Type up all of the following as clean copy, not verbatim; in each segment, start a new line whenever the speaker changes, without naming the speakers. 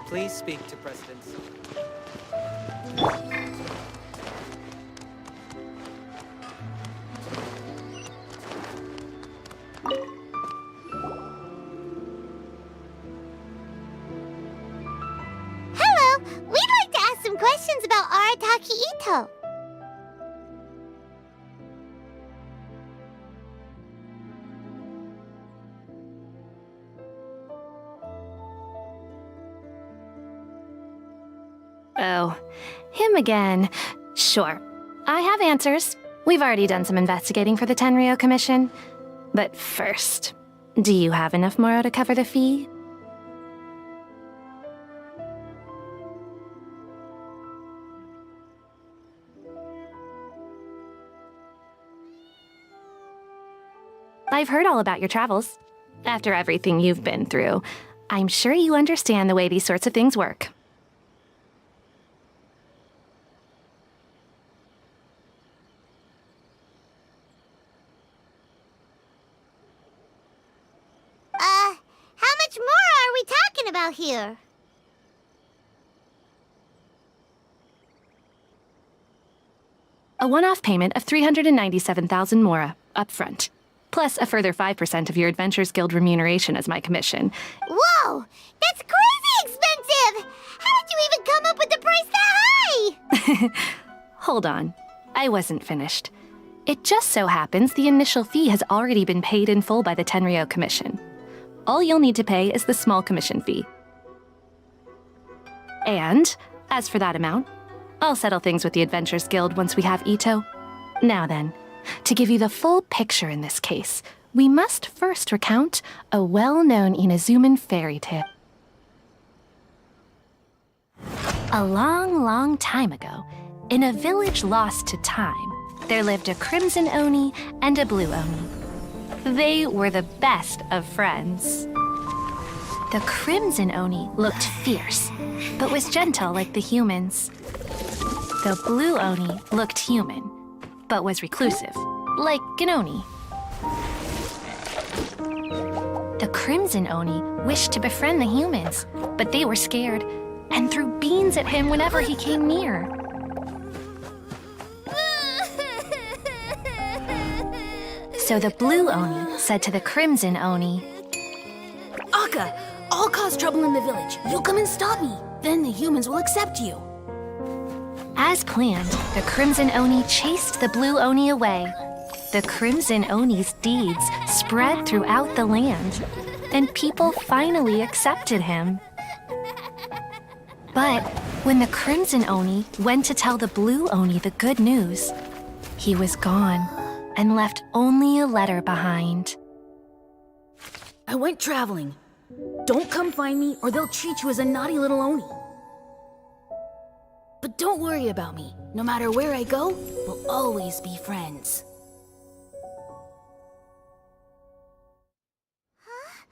Please speak to Presidents.
Hello! We'd like to ask some questions about Arataki Itto.
Oh, him again. Sure. I have answers. We've already done some investigating for the Tenryou Commission. But first, do you have enough Moro to cover the fee? I've heard all about your travels. After everything you've been through, I'm sure you understand the way these sorts of things work.
How much more are we talking about here?
A one-off payment of 397,000 Mora, up front. Plus a further 5% of your Adventures Guild remuneration as my commission.
Whoa! That's crazy expensive! How did you even come up with the price that high?
Hold on. I wasn't finished. It just so happens the initial fee has already been paid in full by the Tenryou Commission. All you'll need to pay is the small commission fee. And, as for that amount, I'll settle things with the Adventures Guild once we have Itto. Now then, to give you the full picture in this case, we must first recount a well-known Inazuman fairy tale. A long, long time ago, in a village lost to time, there lived a Crimson Oni and a Blue Oni. They were the best of friends. The Crimson Oni looked fierce, but was gentle like the humans. The Blue Oni looked human, but was reclusive, like an Oni. The Crimson Oni wished to befriend the humans, but they were scared and threw beans at him whenever he came near. So the Blue Oni said to the Crimson Oni,
Akka, I'll cause trouble in the village. You'll come and stop me. Then the humans will accept you.
As planned, the Crimson Oni chased the Blue Oni away. The Crimson Oni's deeds spread throughout the land, and people finally accepted him. But when the Crimson Oni went to tell the Blue Oni the good news, he was gone and left only a letter behind.
I went traveling. Don't come find me or they'll treat you as a naughty little Oni. But don't worry about me. No matter where I go, we'll always be friends.
Huh?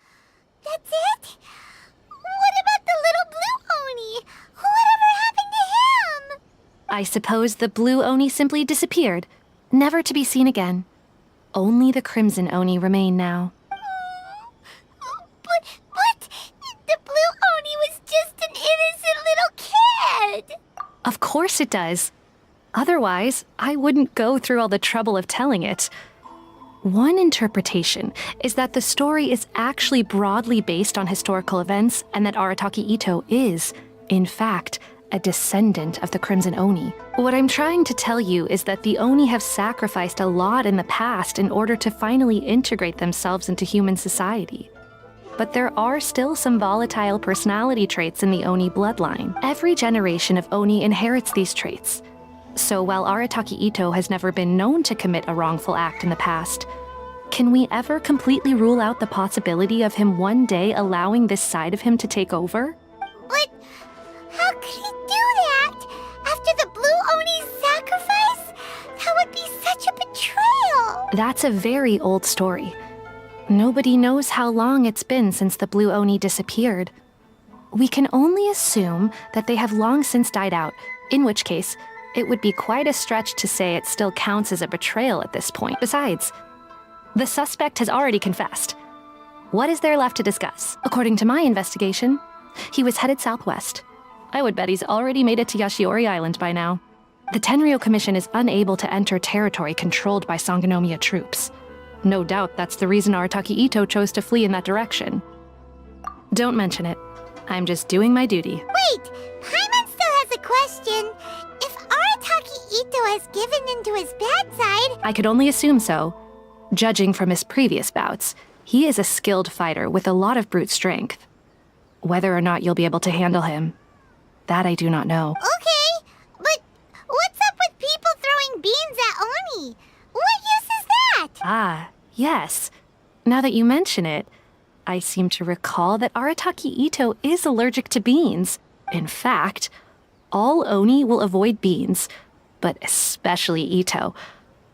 That's it? What about the little Blue Oni? Whatever happened to him?
I suppose the Blue Oni simply disappeared, never to be seen again. Only the Crimson Oni remain now.
But the Blue Oni was just an innocent little kid!
Of course it does. Otherwise, I wouldn't go through all the trouble of telling it. One interpretation is that the story is actually broadly based on historical events and that Arataki Itto is, in fact, a descendant of the Crimson Oni. What I'm trying to tell you is that the Oni have sacrificed a lot in the past in order to finally integrate themselves into human society. But there are still some volatile personality traits in the Oni bloodline. Every generation of Oni inherits these traits. So while Arataki Itto has never been known to commit a wrongful act in the past, can we ever completely rule out the possibility of him one day allowing this side of him to take over?
But how could he do that? After the Blue Oni's sacrifice? That would be such a betrayal!
That's a very old story. Nobody knows how long it's been since the Blue Oni disappeared. We can only assume that they have long since died out, in which case, it would be quite a stretch to say it still counts as a betrayal at this point. Besides, the suspect has already confessed. What is there left to discuss? According to my investigation, he was headed southwest. I would bet he's already made it to Yashiori Island by now. The Tenryou Commission is unable to enter territory controlled by Sangonomiya troops. No doubt that's the reason Arataki Itto chose to flee in that direction. Don't mention it. I'm just doing my duty.
Wait, Paimon still has a question. If Arataki Itto has given in to his bad side...
I could only assume so. Judging from his previous bouts, he is a skilled fighter with a lot of brute strength. Whether or not you'll be able to handle him, that I do not know.
Okay, but what's up with people throwing beans at Oni? What use is that?
Ah, yes. Now that you mention it, I seem to recall that Arataki Itto is allergic to beans. In fact, all Oni will avoid beans, but especially Itto.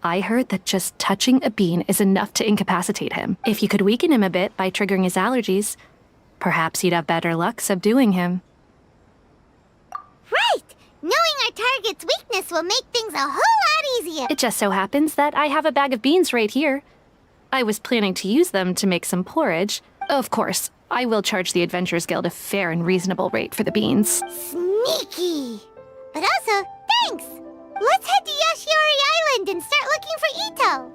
I heard that just touching a bean is enough to incapacitate him. If you could weaken him a bit by triggering his allergies, perhaps you'd have better luck subduing him.
Right! Knowing our target's weakness will make things a whole lot easier.
It just so happens that I have a bag of beans right here. I was planning to use them to make some porridge. Of course, I will charge the Adventurers Guild a fair and reasonable rate for the beans.
Sneaky! But also, thanks! Let's head to Yashiori Island and start looking for Itto!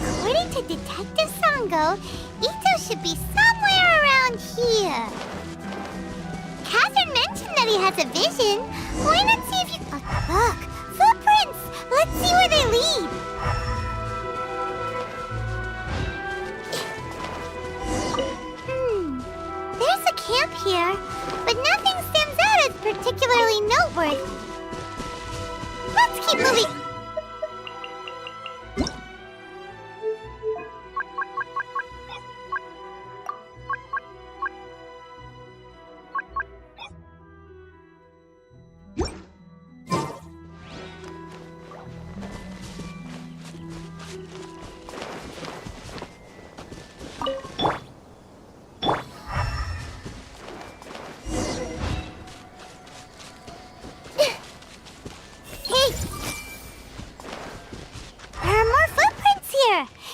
According to Detective Sango, Itto should be somewhere around here. Catherine mentioned that he has a vision. Why not see if you... look! Footprints! Let's see where they lead. There's a camp here, but nothing stands out as particularly noteworthy. Let's keep moving.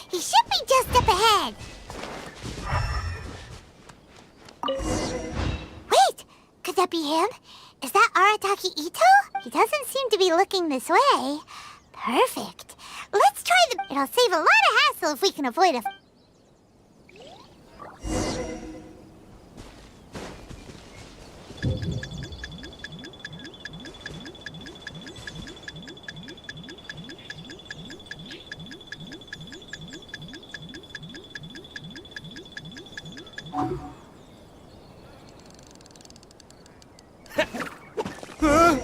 He should be just up ahead. Wait! Could that be him? Is that Arataki Itto? He doesn't seem to be looking this way. Perfect. Let's try the... It'll save a lot of hassle if we can avoid a...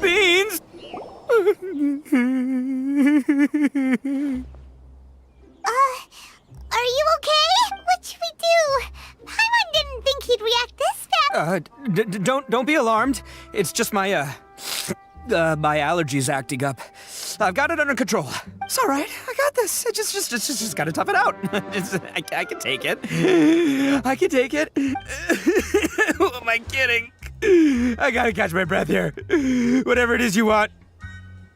Beans!
Are you okay? What should we do? Paimon didn't think he'd react this fast.
Don't be alarmed. It's just my my allergies acting up. I've got it under control. It's all right. I got this. I just gotta tough it out. I can take it. I can take it. Who am I kidding? I gotta catch my breath here. Whatever it is you want,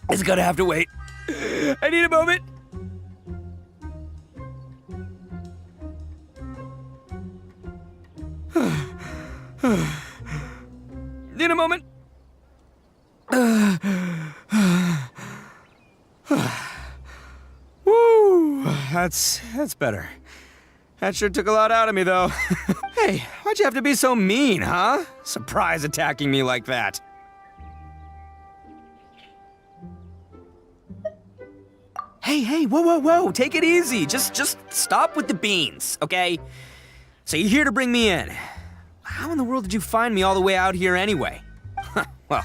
it's gonna have to wait. I need a moment. Need a moment. Woo, that's better. That sure took a lot out of me, though. Hey, why'd you have to be so mean, huh? Surprise attacking me like that. Hey, Hey, whoa, take it easy. Just stop with the beans, okay? So you're here to bring me in. How in the world did you find me all the way out here anyway? Well,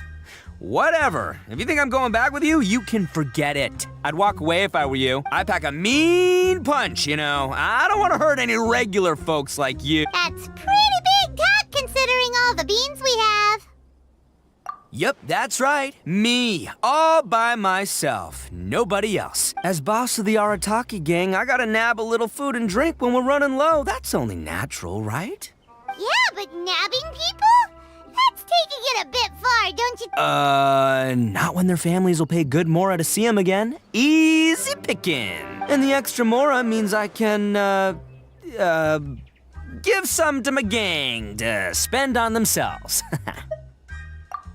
whatever. If you think I'm going back with you, you can forget it. I'd walk away if I were you. I pack a mean punch, you know. I don't want to hurt any regular folks like you.
That's pretty big talk considering all the beans we have.
Yep, that's right. Me, all by myself. Nobody else. As boss of the Arataki gang, I gotta nab a little food and drink when we're running low. That's only natural, right?
Yeah, but nabbing people? That's taking it a bit far, don't you?
Not when their families will pay good mora to see them again. Easy picking. And the extra mora means I can, give some to my gang to spend on themselves.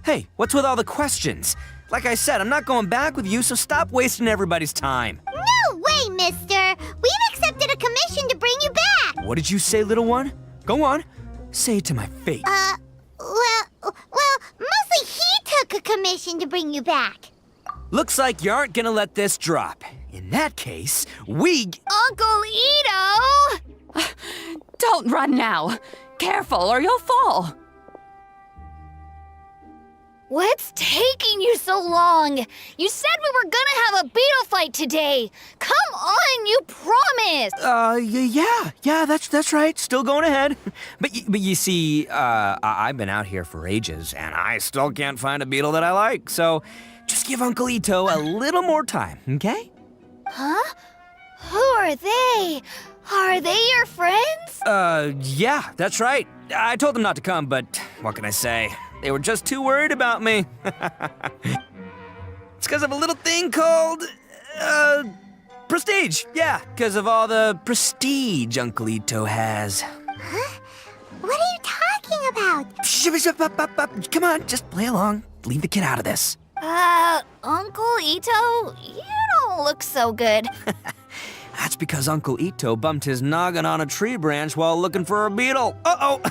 Hey, what's with all the questions? Like I said, I'm not going back with you, so stop wasting everybody's time.
No way, mister! We've accepted a commission to bring you back!
What did you say, little one? Go on. Say it to my face.
Well, mostly he took a commission to bring you back.
Looks like you aren't gonna let this drop. In that case,
Uncle Itto!
Don't run now. Careful or you'll fall.
What's taking you so long? You said we were gonna have a beetle fight today. Come on, you promised.
Yeah, that's right. Still going ahead. But you see, I've been out here for ages, and I still can't find a beetle that I like. So, just give Uncle Itto a little more time, okay?
Huh? Who are they? Are they your friends?
Yeah, that's right. I told them not to come, but what can I say? They were just too worried about me. It's because of a little thing called, prestige. Yeah, because of all the prestige Uncle Itto has.
Huh? What are you talking about?
Come on, just play along. Leave the kid out of this.
Uncle Itto, you don't look so good.
That's because Uncle Itto bumped his noggin on a tree branch while looking for a beetle. Uh-oh.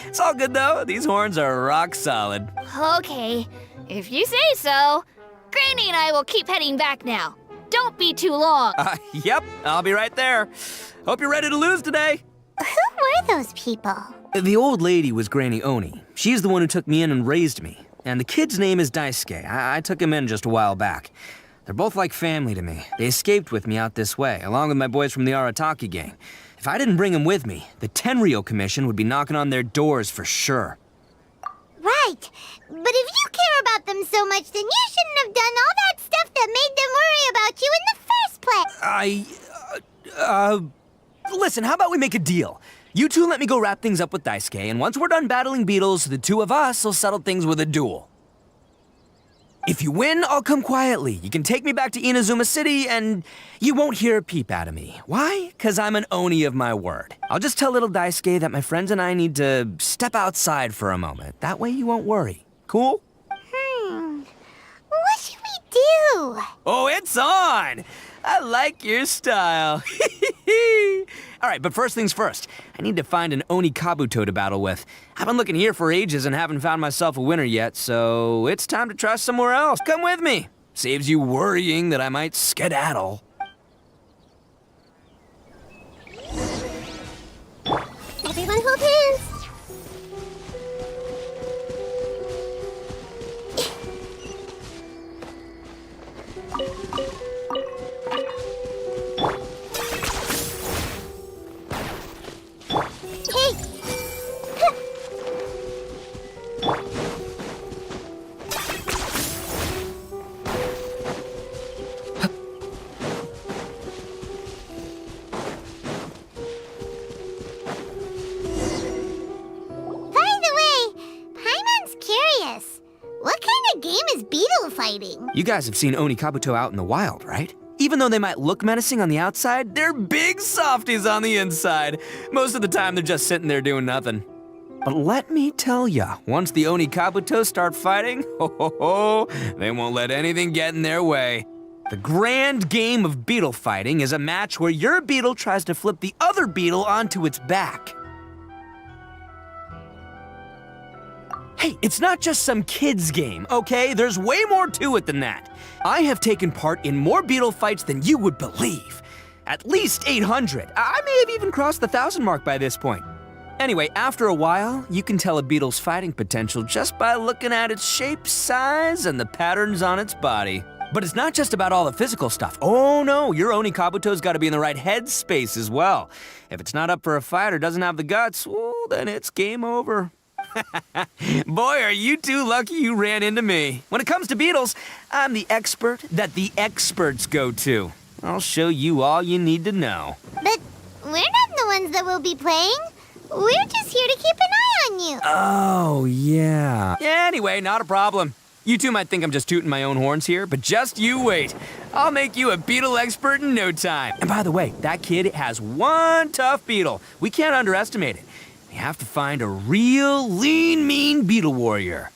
It's all good, though. These horns are rock solid.
Okay, if you say so. Granny and I will keep heading back now. Don't be too long.
Yep, I'll be right there. Hope you're ready to lose today.
Who were those people?
The old lady was Granny Oni. She's the one who took me in and raised me. And the kid's name is Daisuke. I took him in just a while back. They're both like family to me. They escaped with me out this way, along with my boys from the Arataki gang. If I didn't bring them with me, the Tenryou Commission would be knocking on their doors for sure.
Right. But if you care about them so much, then you shouldn't have done all that stuff that made them worry about you in the first place.
Listen, how about we make a deal? You two let me go wrap things up with Daisuke, and once we're done battling beetles, the two of us will settle things with a duel. If you win, I'll come quietly. You can take me back to Inazuma City, and you won't hear a peep out of me. Why? Because I'm an Oni of my word. I'll just tell little Daisuke that my friends and I need to step outside for a moment. That way you won't worry. Cool?
What should we do?
Oh, it's on! I like your style. All right, but first things first. I need to find an Oni Kabuto to battle with. I've been looking here for ages and haven't found myself a winner yet, so it's time to try somewhere else. Come with me. Saves you worrying that I might skedaddle.
Everyone hold hands.
You guys have seen Oni Kabuto out in the wild, right? Even though they might look menacing on the outside, they're big softies on the inside. Most of the time, they're just sitting there doing nothing. But let me tell ya, once the Oni Kabuto start fighting, they won't let anything get in their way. The grand game of beetle fighting is a match where your beetle tries to flip the other beetle onto its back. Hey, it's not just some kid's game, okay? There's way more to it than that. I have taken part in more beetle fights than you would believe. At least 800. I may have even crossed the 1,000 mark by this point. Anyway, after a while, you can tell a beetle's fighting potential just by looking at its shape, size, and the patterns on its body. But it's not just about all the physical stuff. Oh no, your Oni Kabuto's gotta be in the right headspace as well. If it's not up for a fight or doesn't have the guts, well, then it's game over. Boy, are you two lucky you ran into me. When it comes to beetles, I'm the expert that the experts go to. I'll show you all you need to know.
But we're not the ones that will be playing. We're just here to keep an eye on you.
Oh, yeah. Anyway, not a problem. You two might think I'm just tooting my own horns here, but just you wait. I'll make you a beetle expert in no time. And by the way, that kid has one tough beetle. We can't underestimate it. We have to find a real lean, mean beetle warrior.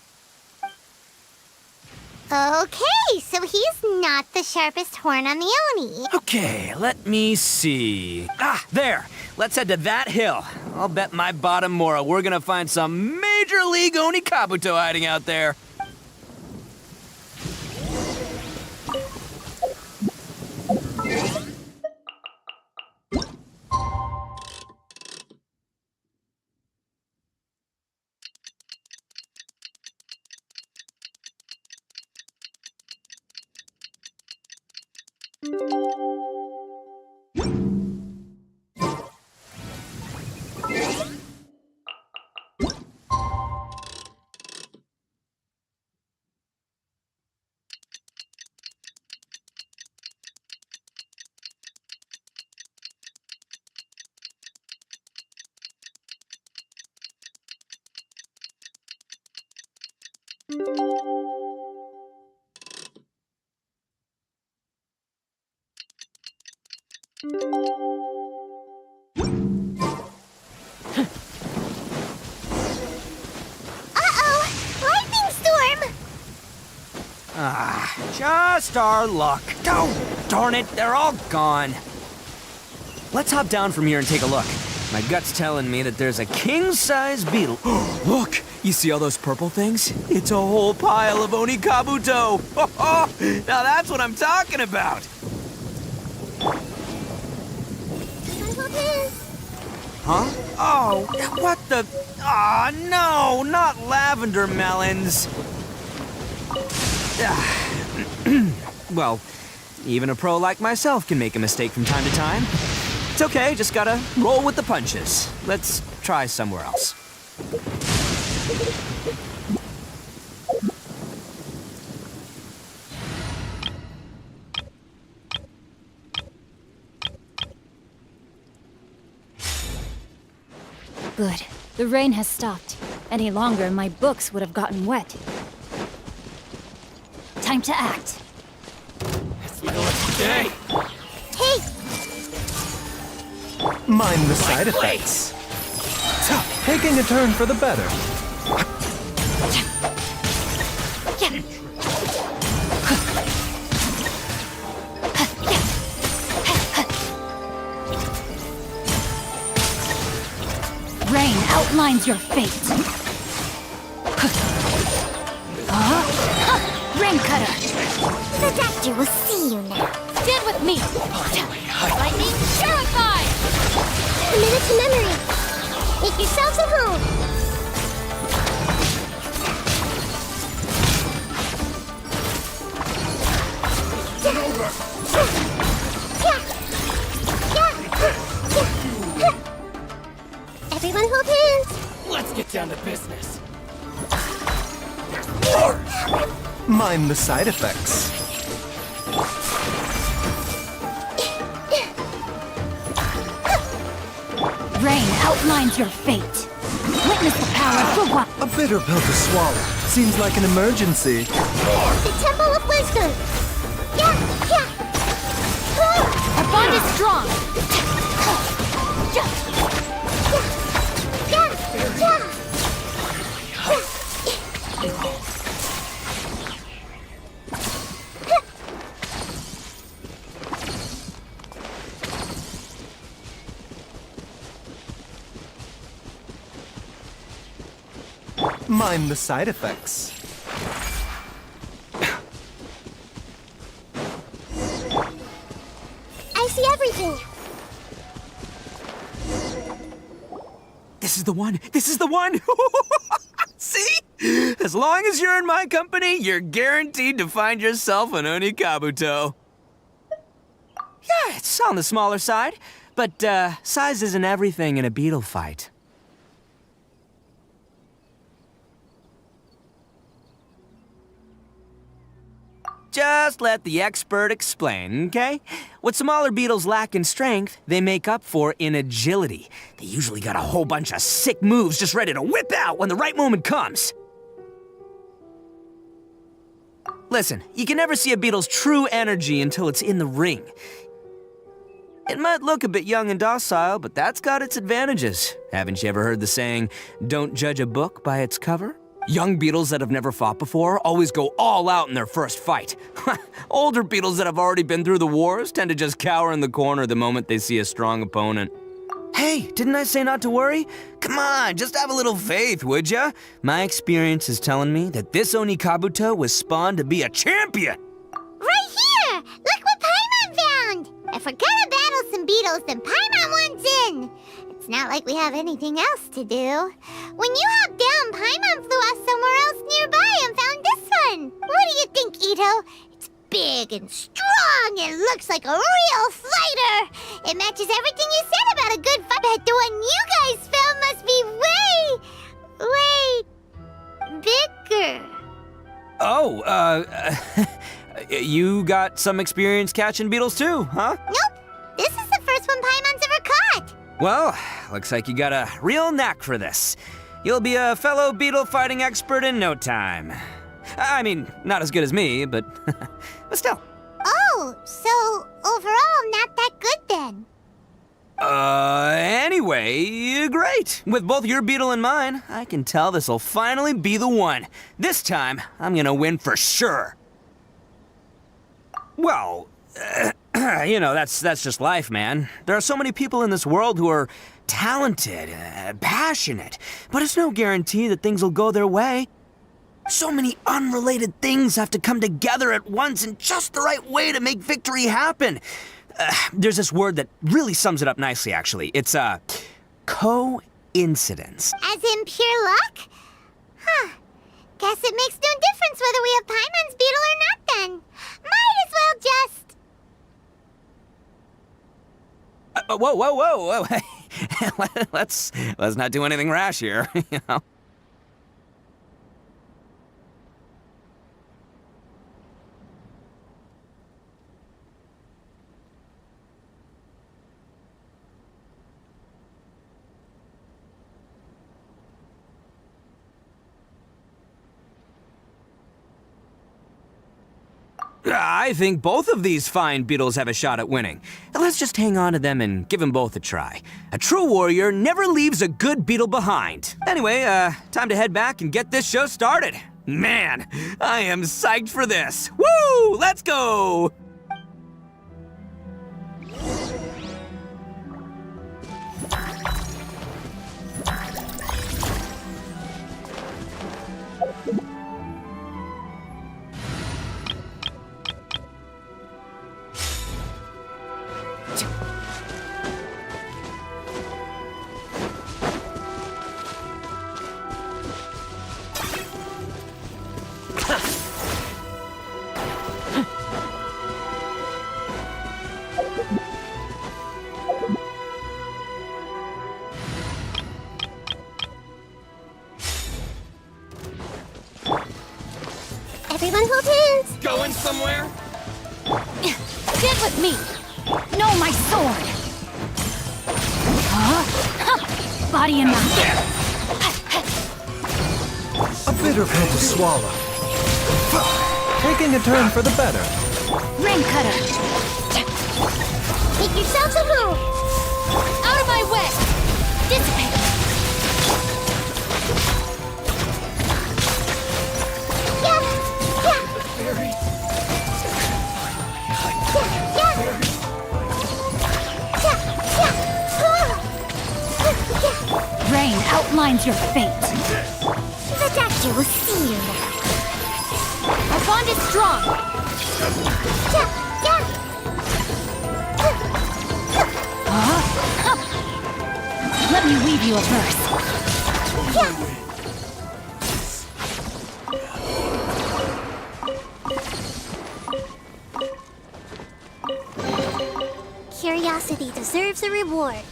Okay, so he's not the sharpest horn on the Oni.
Okay, let me see. Ah, there. Let's head to that hill. I'll bet my bottom Mora we're gonna find some major league Oni Kabuto hiding out there. Just our luck. Oh, darn it, they're all gone. Let's hop down from here and take a look. My gut's telling me that there's a king-size beetle. Look, you see all those purple things? It's a whole pile of Oni Kabuto. Now that's what I'm talking about. Huh? Oh, what the? Ah, no, not lavender melons. Well, even a pro like myself can make a mistake from time to time. It's okay, just gotta roll with the punches. Let's try somewhere else.
Good. The rain has stopped. Any longer, and my books would have gotten wet. Time to act.
Hey!
Hey!
Mind the side effects. Taking a turn for the better.
Rain outlines your fate. Rain cutter.
The doctor will see you now.
Stand with me. Lightning purified.
Commit it to memory. Make yourselves at home. Everyone hold hands.
Let's get down to business.
Mind the side effects.
Rain outlines your fate. Witness the power of the one.
A bitter pill to swallow. Seems like an emergency.
The Temple of Wisdom.
Our bond is strong.
mind the side effects.
I see everything.
This is the one. This is the one. See? As long as you're in my company, you're guaranteed to find yourself an Onikabuto. Yeah, it's on the smaller side, but size isn't everything in a beetle fight. Just let the expert explain, okay? What smaller beetles lack in strength, they make up for in agility. They usually got a whole bunch of sick moves just ready to whip out when the right moment comes. Listen, you can never see a beetle's true energy until it's in the ring. It might look a bit young and docile, but that's got its advantages. Haven't you ever heard the saying, don't judge a book by its cover? Young beetles that have never fought before always go all out in their first fight. Older beetles that have already been through the wars tend to just cower in the corner the moment they see a strong opponent. Hey, didn't I say not to worry? Come on, just have a little faith, would ya? My experience is telling me that this Onikabuto was spawned to be a champion!
Right here! Look what Paimon found! If we're gonna battle some beetles, then Paimon wants in! It's not like we have anything else to do. When you hopped down, Paimon flew off somewhere else nearby and found this one! What do you think, Itto? It's big and strong and looks like a real fighter! It matches everything you said about a good fight, but the one you guys found must be way bigger.
Oh, you got some experience catching beetles too, huh?
Nope. This is the first one Paimon's ever caught.
Well, looks like you got a real knack for this. You'll be a fellow beetle fighting expert in no time. I mean, not as good as me, but still.
Oh, so overall not that good then.
Anyway, great. With both your beetle and mine, I can tell this'll finally be the one. This time, I'm gonna win for sure. Well, you know, that's just life, man. There are so many people in this world who are talented, passionate, but it's no guarantee that things will go their way. So many unrelated things have to come together at once in just the right way to make victory happen. There's this word that really sums it up nicely, actually. It's, coincidence.
As in pure luck? Huh. Guess it makes no difference whether we have Paimon's beetle or not then. Might as well just...
Whoa. let's not do anything rash here, you know? I think both of these fine beetles have a shot at winning. Let's just hang on to them and give them both a try. A true warrior never leaves a good beetle behind. Anyway, time to head back and get this show started. Man, I am psyched for this. Woo! Let's go!
Everyone hold hands.
Going somewhere?
Get with me! No, my sword! Huh? Body and mind.
A bitter pill to swallow. Taking a turn for the better.
Rain cutter!
Make yourselves a move.
Out of my way! Dissipate! Rain outlines your fate.
Attack I will see you now.
Our bond is strong. Let me weave you a verse.
Curiosity deserves a reward.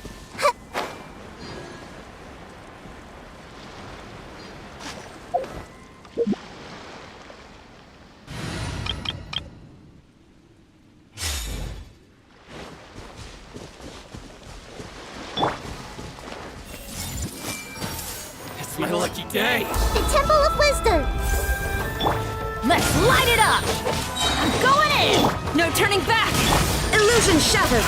It's my lucky day.
The Temple of Wisdom.
Let's light it up! I'm going in! No turning back! Illusion shattered!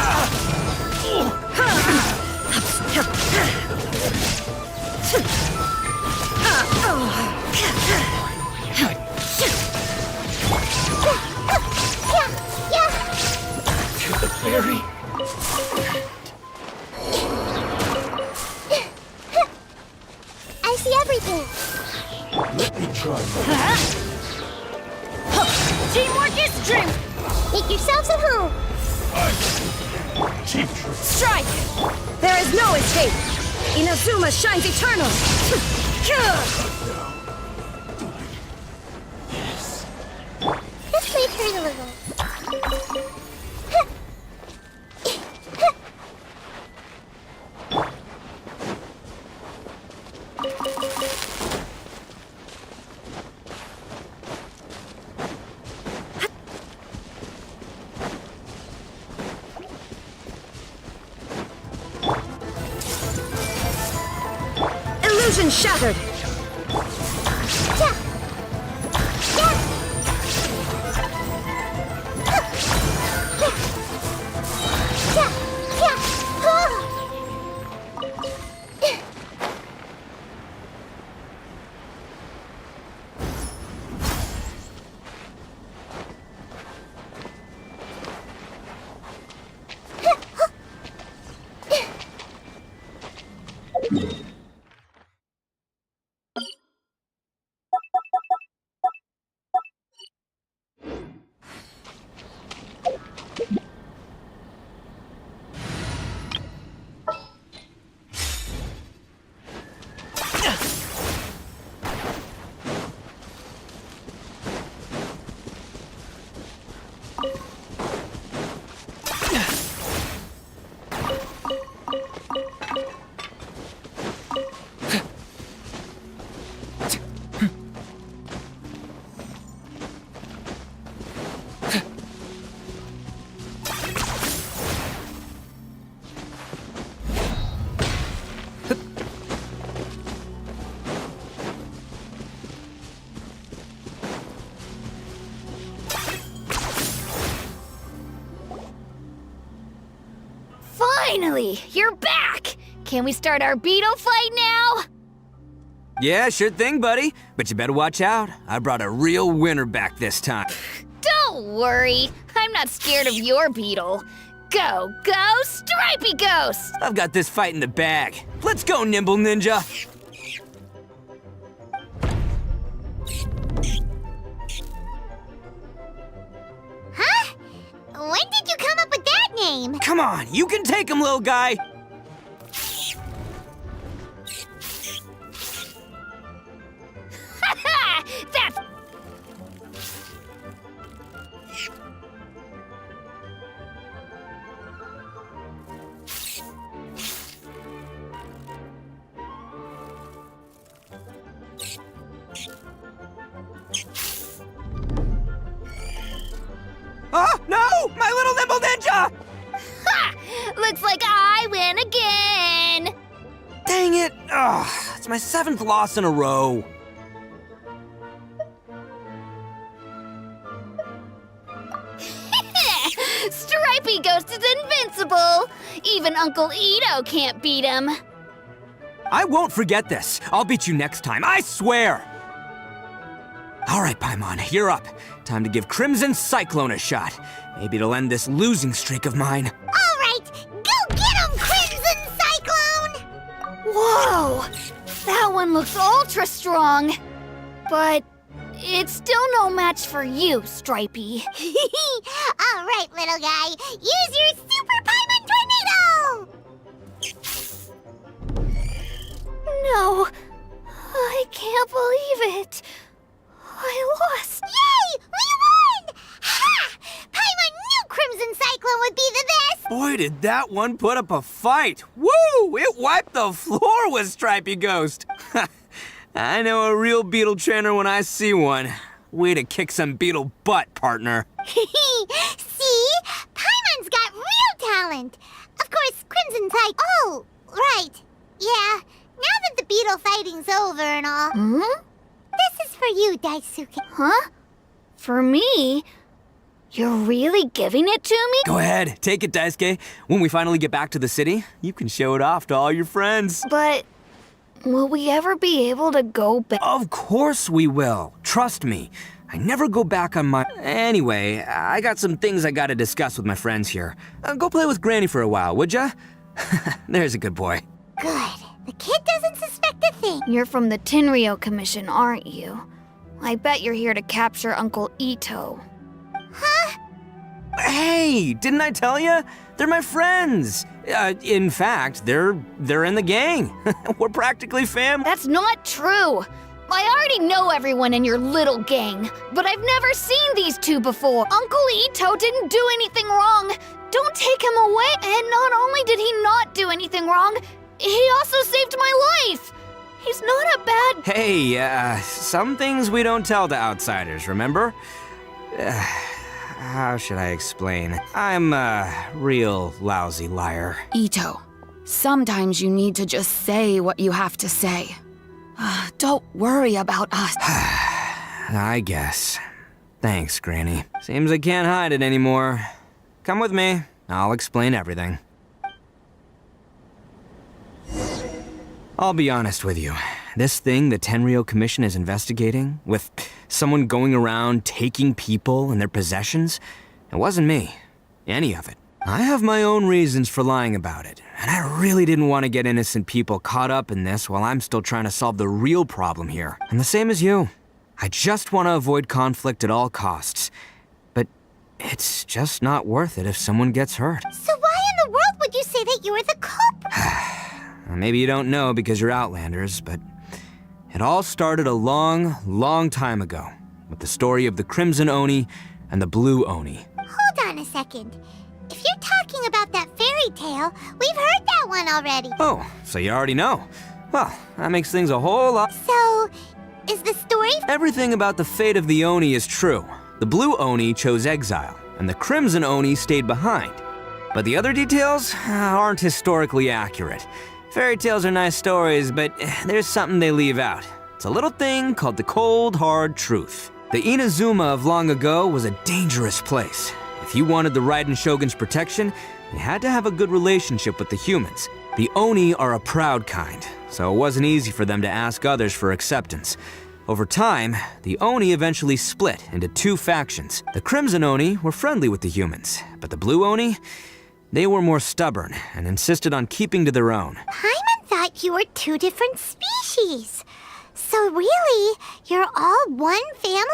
Barry.
I see everything.
Let me try.
Teamwork is strength!
Make yourselves at home.
Chief Trick.
Strike! There is no escape! Inazuma shines eternal!
Let's play turn a little.
Illusion shattered!
Finally, you're back! Can we start our beetle fight now?
Yeah, sure thing, buddy. But you better watch out. I brought a real winner back this time.
Don't worry, I'm not scared of your beetle. Go, go, Stripey Ghost!
I've got this fight in the bag. Let's go, Nimble Ninja.
Huh? When did you come up with that name?
Come on, you can take him, little guy.
That's...
Oh, no! My little Nimble Ninja!
Ha! Looks like I win again!
Dang it! Ugh, it's my 7th loss in a row.
Stripey Ghost is invincible! Even Uncle Itto can't beat him.
I won't forget this. I'll beat you next time, I swear! All right, Paimon, you're up. Time to give Crimson Cyclone a shot. Maybe it'll end this losing streak of mine.
All right, go get him, Crimson Cyclone!
Whoa! That one looks ultra strong! but it's still no match for you, Stripey.
All right, little guy. Use your Super Paimon Tornado!
No, I can't believe it. I lost.
Yay! We won! Ha! Paimon knew Crimson Cyclone would be the best!
Boy, did that one put up a fight. Woo! It wiped the floor with Stripey Ghost. I know a real beetle trainer when I see one. Way to kick some beetle butt, partner.
See? Paimon's got real talent. Of course, Crimson Cyclone. Oh, right. Yeah, now that the beetle fighting's over and all. This is for you, Daisuke.
Huh? For me? You're really giving it to me?
Go ahead, take it, Daisuke. When we finally get back to the city, you can show it off to all your friends.
But will we ever be able to go back?
Of course we will. Trust me. I never go back on my... Anyway, I got some things I gotta discuss with my friends here. Go play with Granny for a while, would ya? There's a good boy.
Good. The kid doesn't suspect a thing.
You're from the Tenryou Commission, aren't you? I bet you're here to capture Uncle Itto.
Huh?
Hey, didn't I tell ya? They're my friends. In fact, they're in the gang. We're practically family.
That's not true. I already know everyone in your little gang, but I've never seen these two before. Uncle Itto didn't do anything wrong. Don't take him away. And not only did he not do anything wrong, he also saved my life. He's not a bad...
Hey, some things we don't tell to outsiders, remember? How should I explain? I'm a real lousy liar.
Itto, sometimes you need to just say what you have to say. Don't worry about us.
I guess. Thanks, Granny. Seems I can't hide it anymore. Come with me. I'll explain everything. I'll be honest with you. This thing the Tenryou Commission is investigating, with someone going around taking people and their possessions, it wasn't me. Any of it. I have my own reasons for lying about it, and I really didn't want to get innocent people caught up in this while I'm still trying to solve the real problem here. And the same as you. I just want to avoid conflict at all costs. But it's just not worth it if someone gets hurt.
So why in the world would you say that you were the culprit?
Maybe you don't know because you're Outlanders, but it all started a long, long time ago with the story of the Crimson Oni and the Blue Oni.
Hold on a second. If you're talking about that fairy tale, we've heard that one already.
Oh, so you already know. Well, that makes things a whole lot...
So, is the story...
Everything about the fate of the Oni is true. The Blue Oni chose exile, and the Crimson Oni stayed behind. But the other details aren't historically accurate. Fairy tales are nice stories, but there's something they leave out. It's a little thing called the cold, hard truth. The Inazuma of long ago was a dangerous place. If you wanted the Raiden Shogun's protection, you had to have a good relationship with the humans. The Oni are a proud kind, so it wasn't easy for them to ask others for acceptance. Over time, the Oni eventually split into two factions. The Crimson Oni were friendly with the humans, but the Blue Oni, they were more stubborn and insisted on keeping to their own.
Paimon thought you were two different species. So really, you're all one family?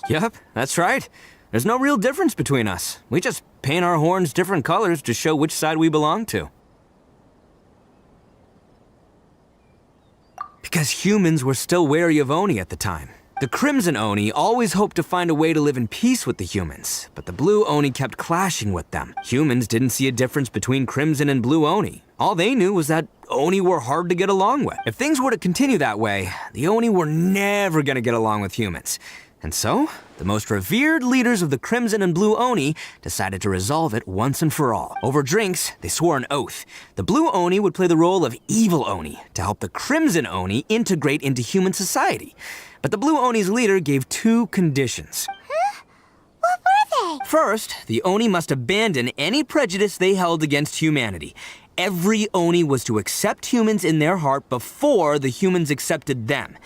Yep, that's right. There's no real difference between us. We just paint our horns different colors to show which side we belong to. Because humans were still wary of Oni at the time. The Crimson Oni always hoped to find a way to live in peace with the humans, but the Blue Oni kept clashing with them. Humans didn't see a difference between Crimson and Blue Oni. All they knew was that Oni were hard to get along with. If things were to continue that way, the Oni were never gonna get along with humans. And so, the most revered leaders of the Crimson and Blue Oni decided to resolve it once and for all. Over drinks, they swore an oath. The Blue Oni would play the role of evil Oni to help the Crimson Oni integrate into human society. But the Blue Oni's leader gave two conditions.
Huh? What were they?
First, the Oni must abandon any prejudice they held against humanity. Every Oni was to accept humans in their heart before the humans accepted them.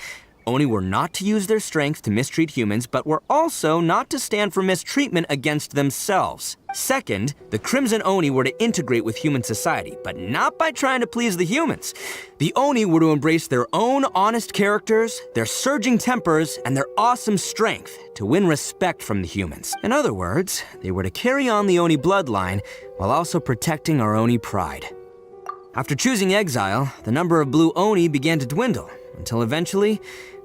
Oni were not to use their strength to mistreat humans, but were also not to stand for mistreatment against themselves. Second, the Crimson Oni were to integrate with human society, but not by trying to please the humans. The Oni were to embrace their own honest characters, their surging tempers, and their awesome strength to win respect from the humans. In other words, they were to carry on the Oni bloodline while also protecting our Oni pride. After choosing exile, the number of blue Oni began to dwindle, until eventually,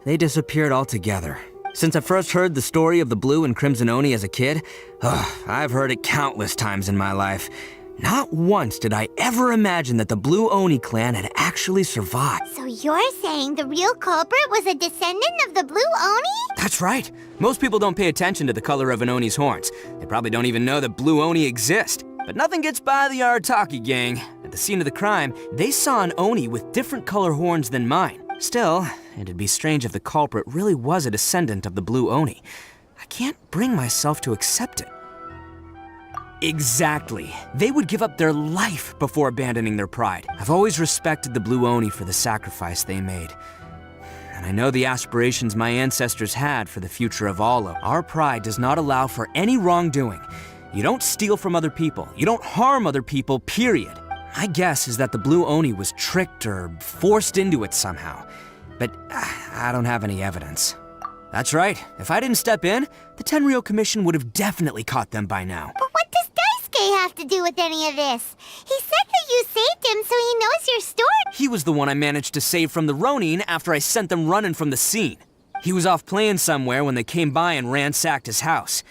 they disappeared altogether. Since I first heard the story of the Blue and Crimson Oni as a kid, I've heard it countless times in my life. Not once did I ever imagine that the Blue Oni clan had actually survived.
So you're saying the real culprit was a descendant of the Blue Oni?
That's right. Most people don't pay attention to the color of an Oni's horns. They probably don't even know that Blue Oni exist. But nothing gets by the Arataki gang. At the scene of the crime, they saw an Oni with different color horns than mine. Still, it'd be strange if the culprit really was a descendant of the Blue Oni. I can't bring myself to accept it. Exactly. They would give up their life before abandoning their pride. I've always respected the Blue Oni for the sacrifice they made. And I know the aspirations my ancestors had for the future of Alo. Our pride does not allow for any wrongdoing. You don't steal from other people. You don't harm other people, period. My guess is that the Blue Oni was tricked or forced into it somehow, but I don't have any evidence. That's right, if I didn't step in, the Tenryou Commission would have definitely caught them by now.
But what does Daisuke have to do with any of this? He said that you saved him so he knows your story.
He was the one I managed to save from the Ronin after I sent them running from the scene. He was off playing somewhere when they came by and ransacked his house.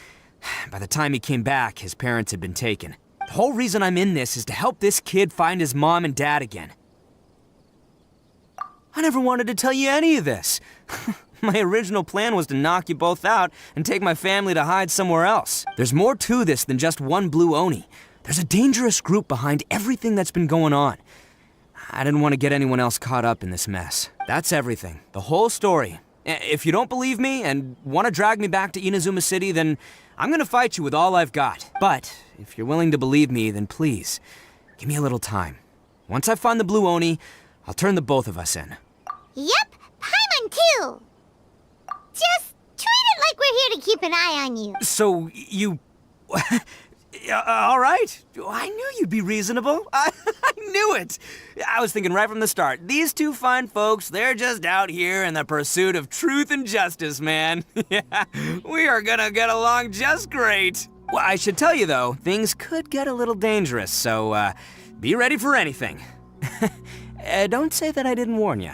By the time he came back, his parents had been taken. The whole reason I'm in this is to help this kid find his mom and dad again. I never wanted to tell you any of this. My original plan was to knock you both out and take my family to hide somewhere else. There's more to this than just one Blue Oni. There's a dangerous group behind everything that's been going on. I didn't want to get anyone else caught up in this mess. That's everything. The whole story. If you don't believe me and want to drag me back to Inazuma City, then I'm gonna fight you with all I've got. But if you're willing to believe me, then please, give me a little time. Once I find the Blue Oni, I'll turn the both of us in.
Yep, Paimon too. Just treat it like we're here to keep an eye on you.
So, you... all right. I knew you'd be reasonable. I knew it. I was thinking right from the start, these two fine folks, they're just out here in the pursuit of truth and justice, man. Yeah, we are gonna get along just great. Well, I should tell you though, things could get a little dangerous, so be ready for anything. Don't say that I didn't warn you.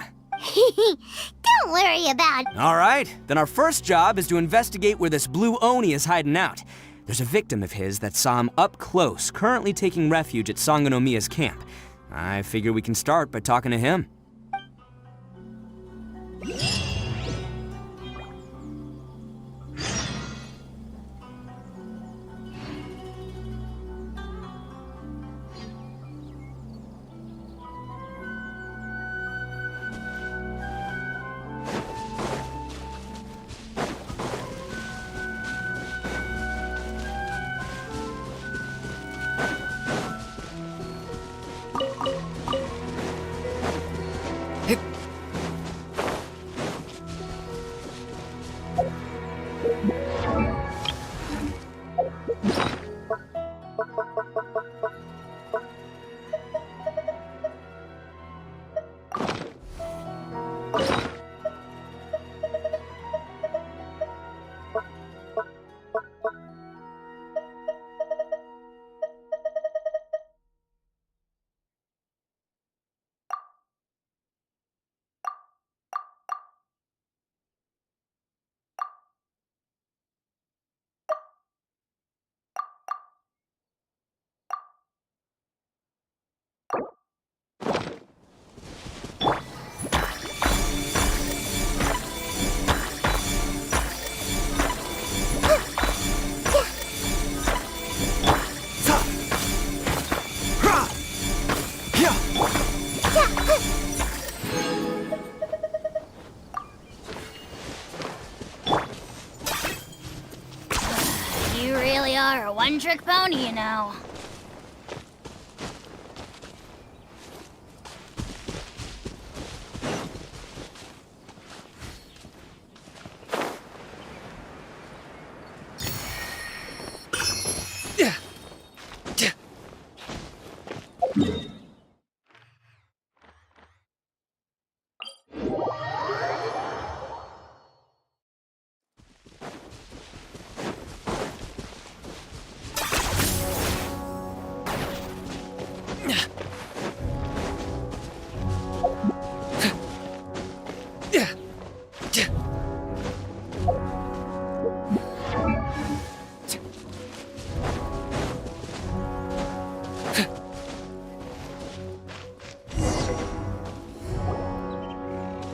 Don't worry about it.
All right, then our first job is to investigate where this Blue Oni is hiding out. There's a victim of his that saw him up close, currently taking refuge at Sangonomiya's camp. I figure we can start by talking to him.
You really are a one-trick pony, you know.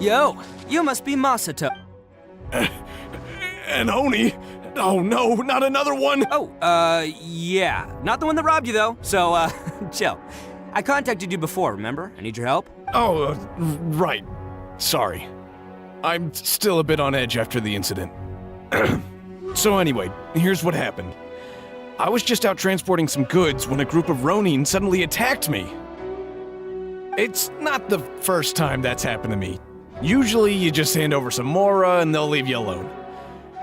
Yo, you must be Masato.
An Oni? Oh no, not another one!
Oh, yeah. Not the one that robbed you, though, so, chill. I contacted you before, remember? I need your help.
Oh, right. Sorry. I'm still a bit on edge after the incident. So anyway, here's what happened. I was just out transporting some goods when a group of Ronin suddenly attacked me. It's not the first time that's happened to me. Usually you just hand over some Mora and they'll leave you alone.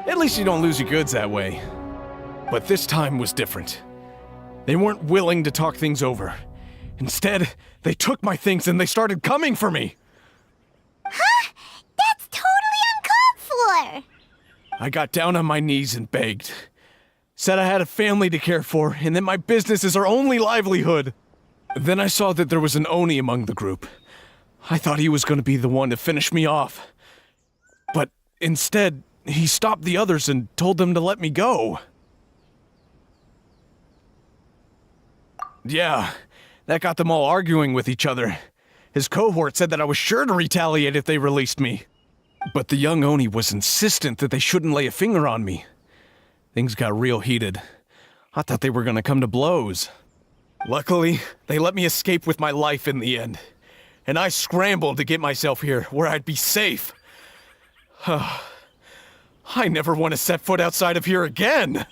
At least you don't lose your goods that way. But this time was different. They weren't willing to talk things over. Instead, they took my things and they started coming for me.
Huh? That's totally uncalled for!
I got down on my knees and begged. Said I had a family to care for and that my business is our only livelihood. Then I saw that there was an Oni among the group. I thought he was going to be the one to finish me off. But instead, he stopped the others and told them to let me go. Yeah, that got them all arguing with each other. His cohort said that I was sure to retaliate if they released me. But the young Oni was insistent that they shouldn't lay a finger on me. Things got real heated. I thought they were gonna come to blows. Luckily, they let me escape with my life in the end. And I scrambled to get myself here, where I'd be safe. I never want to set foot outside of here again!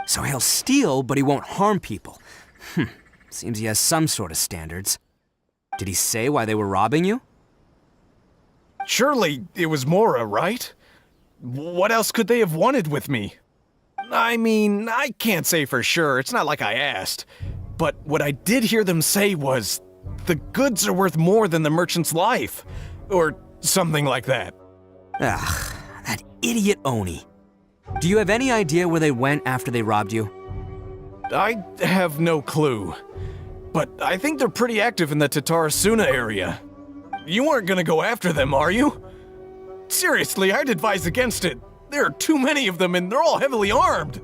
So he'll steal, but he won't harm people. Seems he has some sort of standards. Did he say why they were robbing you?
Surely it was Mora, right? What else could they have wanted with me? I mean, I can't say for sure, it's not like I asked. But what I did hear them say was, the goods are worth more than the merchant's life. Or something like that.
Ugh, that idiot Oni. Do you have any idea where they went after they robbed you?
I have no clue. But I think they're pretty active in the Tatarasuna area. You aren't gonna go after them, are you? Seriously, I'd advise against it. There are too many of them and they're all heavily armed.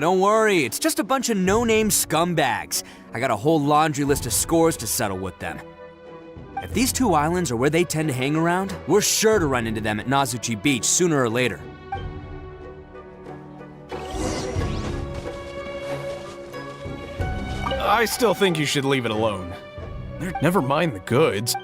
Don't worry. It's just a bunch of no-name scumbags. I got a whole laundry list of scores to settle with them. If these two islands are where they tend to hang around, we're sure to run into them at Nazuchi Beach sooner or later.
I still think you should leave it alone. Never mind the goods.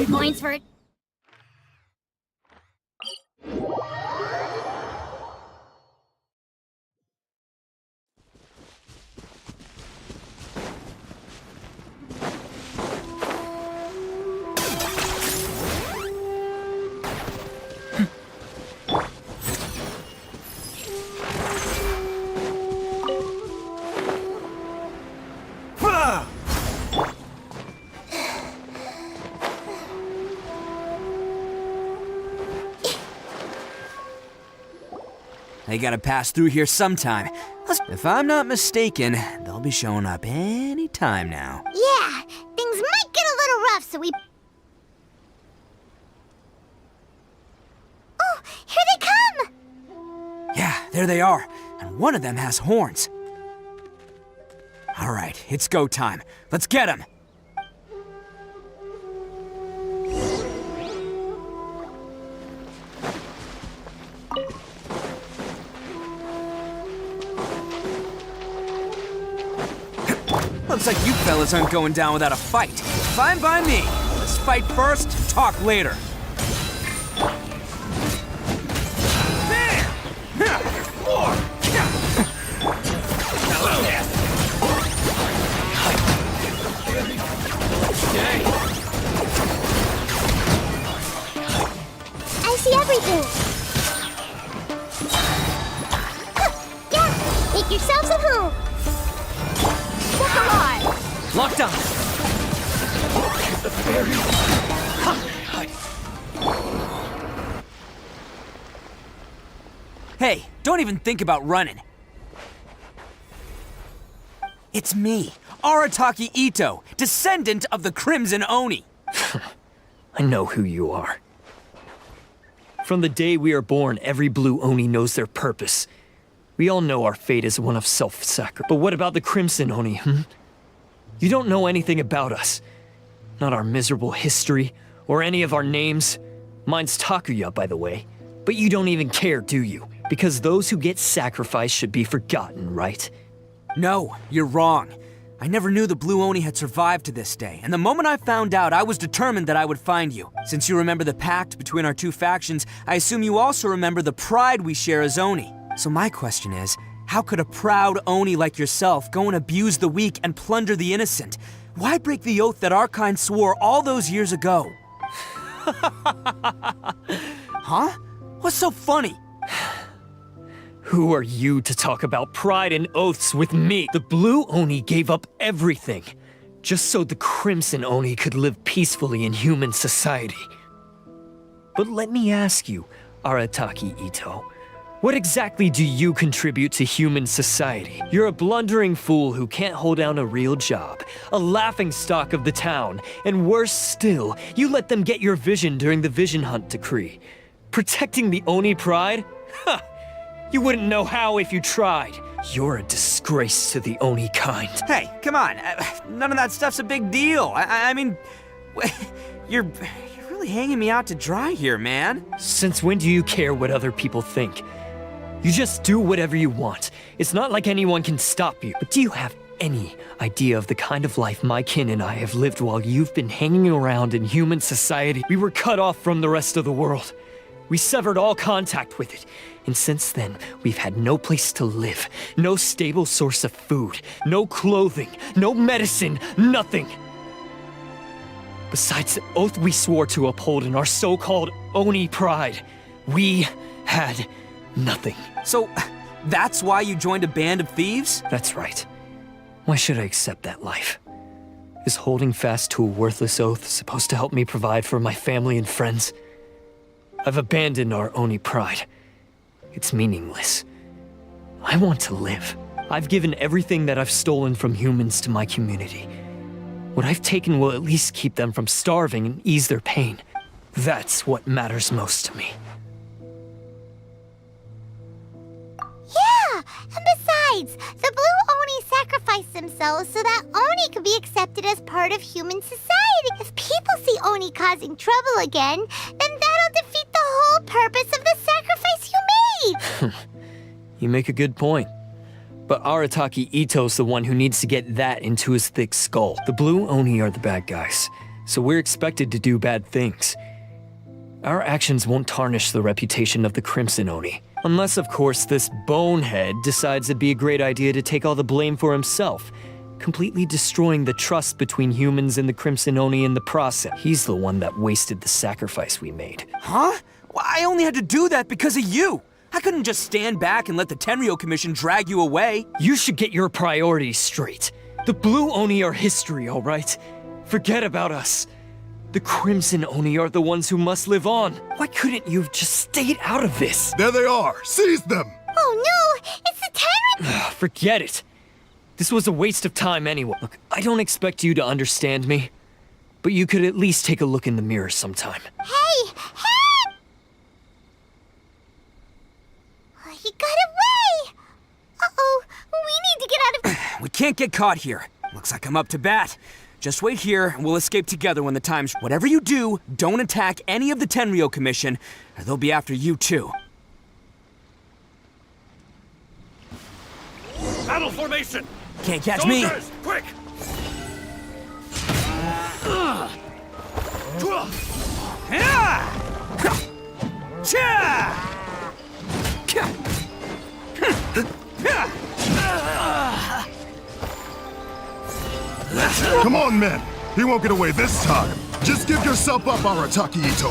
Points for it.
They gotta pass through here sometime. If I'm not mistaken, they'll be showing up any time now.
Yeah, things might get a little rough, so we... Oh, here they come!
Yeah, there they are. And one of them has horns. All right, it's go time. Let's get him. Looks like you fellas aren't going down without a fight. Fine by me. Let's fight first, talk later.
everything! Yeah, make yourselves at home!
Look alive!
Locked on. Hey, don't even think about running. It's me, Arataki Itto, descendant of the Crimson Oni.
I know who you are. From the day we are born, every blue Oni knows their purpose. We all know our fate is one of self-sacrifice. But what about the Crimson Oni, You don't know anything about us. Not our miserable history, or any of our names. Mine's Takuya, by the way. But you don't even care, do you? Because those who get sacrificed should be forgotten, right?
No, you're wrong. I never knew the Blue Oni had survived to this day, and the moment I found out, I was determined that I would find you. Since you remember the pact between our two factions, I assume you also remember the pride we share as Oni. So my question is, how could a proud Oni like yourself go and abuse the weak and plunder the innocent? Why break the oath that our kind swore all those years ago? Huh? What's so funny?
Who are you to talk about pride and oaths with me? The Blue Oni gave up everything, just so the Crimson Oni could live peacefully in human society. But let me ask you, Arataki Itto, what exactly do you contribute to human society? You're a blundering fool who can't hold down a real job, a laughingstock of the town, and worse still, you let them get your vision during the Vision Hunt decree. Protecting the Oni pride? Ha! You wouldn't know how if you tried. You're a disgrace to the Oni kind.
Hey, come on. None of that stuff's a big deal. I mean, you're really hanging me out to dry here, man.
Since when do you care what other people think? You just do whatever you want. It's not like anyone can stop you. But do you have any idea of the kind of life my kin and I have lived while you've been hanging around in human society? We were cut off from the rest of the world. We severed all contact with it. And since then, we've had no place to live, no stable source of food, no clothing, no medicine, nothing. Besides the oath we swore to uphold in our so-called Oni pride, we had nothing.
So, that's why you joined a band of thieves?
That's right. Why should I accept that life? Is holding fast to a worthless oath supposed to help me provide for my family and friends? I've abandoned our Oni pride. It's meaningless. I want to live. I've given everything that I've stolen from humans to my community. What I've taken will at least keep them from starving and ease their pain. That's what matters most to me.
Yeah, and besides, the Blue Oni sacrificed themselves so that Oni could be accepted as part of human society. If people see Oni causing trouble again, then that'll defeat the whole purpose of the sacrifice you made!
You make a good point. But Arataki Itto's the one who needs to get that into his thick skull. The Blue Oni are the bad guys, so we're expected to do bad things. Our actions won't tarnish the reputation of the Crimson Oni. Unless, of course, this bonehead decides it'd be a great idea to take all the blame for himself, completely destroying the trust between humans and the Crimson Oni in the process. He's the one that wasted the sacrifice we made.
Huh? Well, I only had to do that because of you. I couldn't just stand back and let the Tenryo Commission drag you away.
You should get your priorities straight. The Blue Oni are history, all right? Forget about us. The Crimson Oni are the ones who must live on. Why couldn't you have just stayed out of this?
There they are! Seize them!
Oh no! It's the Tenryo!
Forget it. This was a waste of time anyway. Look, I don't expect you to understand me, but you could at least take a look in the mirror sometime.
Hey! Hey! He got away! Uh-oh, we need to get out of...
We can't get caught here. Looks like I'm up to bat. Just wait here, and we'll escape together when the time's... Whatever you do, don't attack any of the Tenryo Commission, or they'll be after you too.
Battle formation!
Can't catch me!
Soldiers, quick!
Come on, men! He won't get away this time! Just give yourself up, Arataki Itto!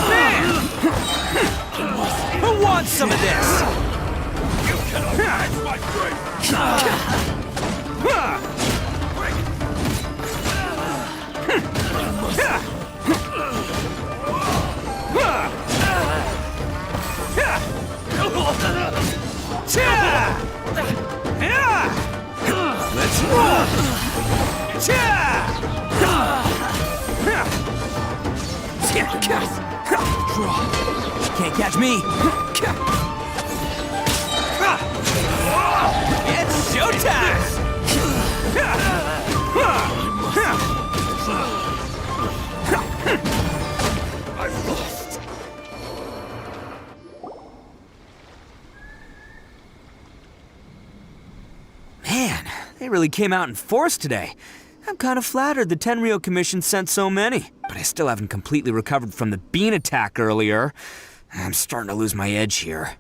Man! Who wants some of this?
You cannot match my strength!
Let's roll! Can't catch me! It's showtime!
I've lost.
Man, they really came out in force today. I'm kind of flattered the Tenryou Commission sent so many, but I still haven't completely recovered from the bean attack earlier. I'm starting to lose my edge here.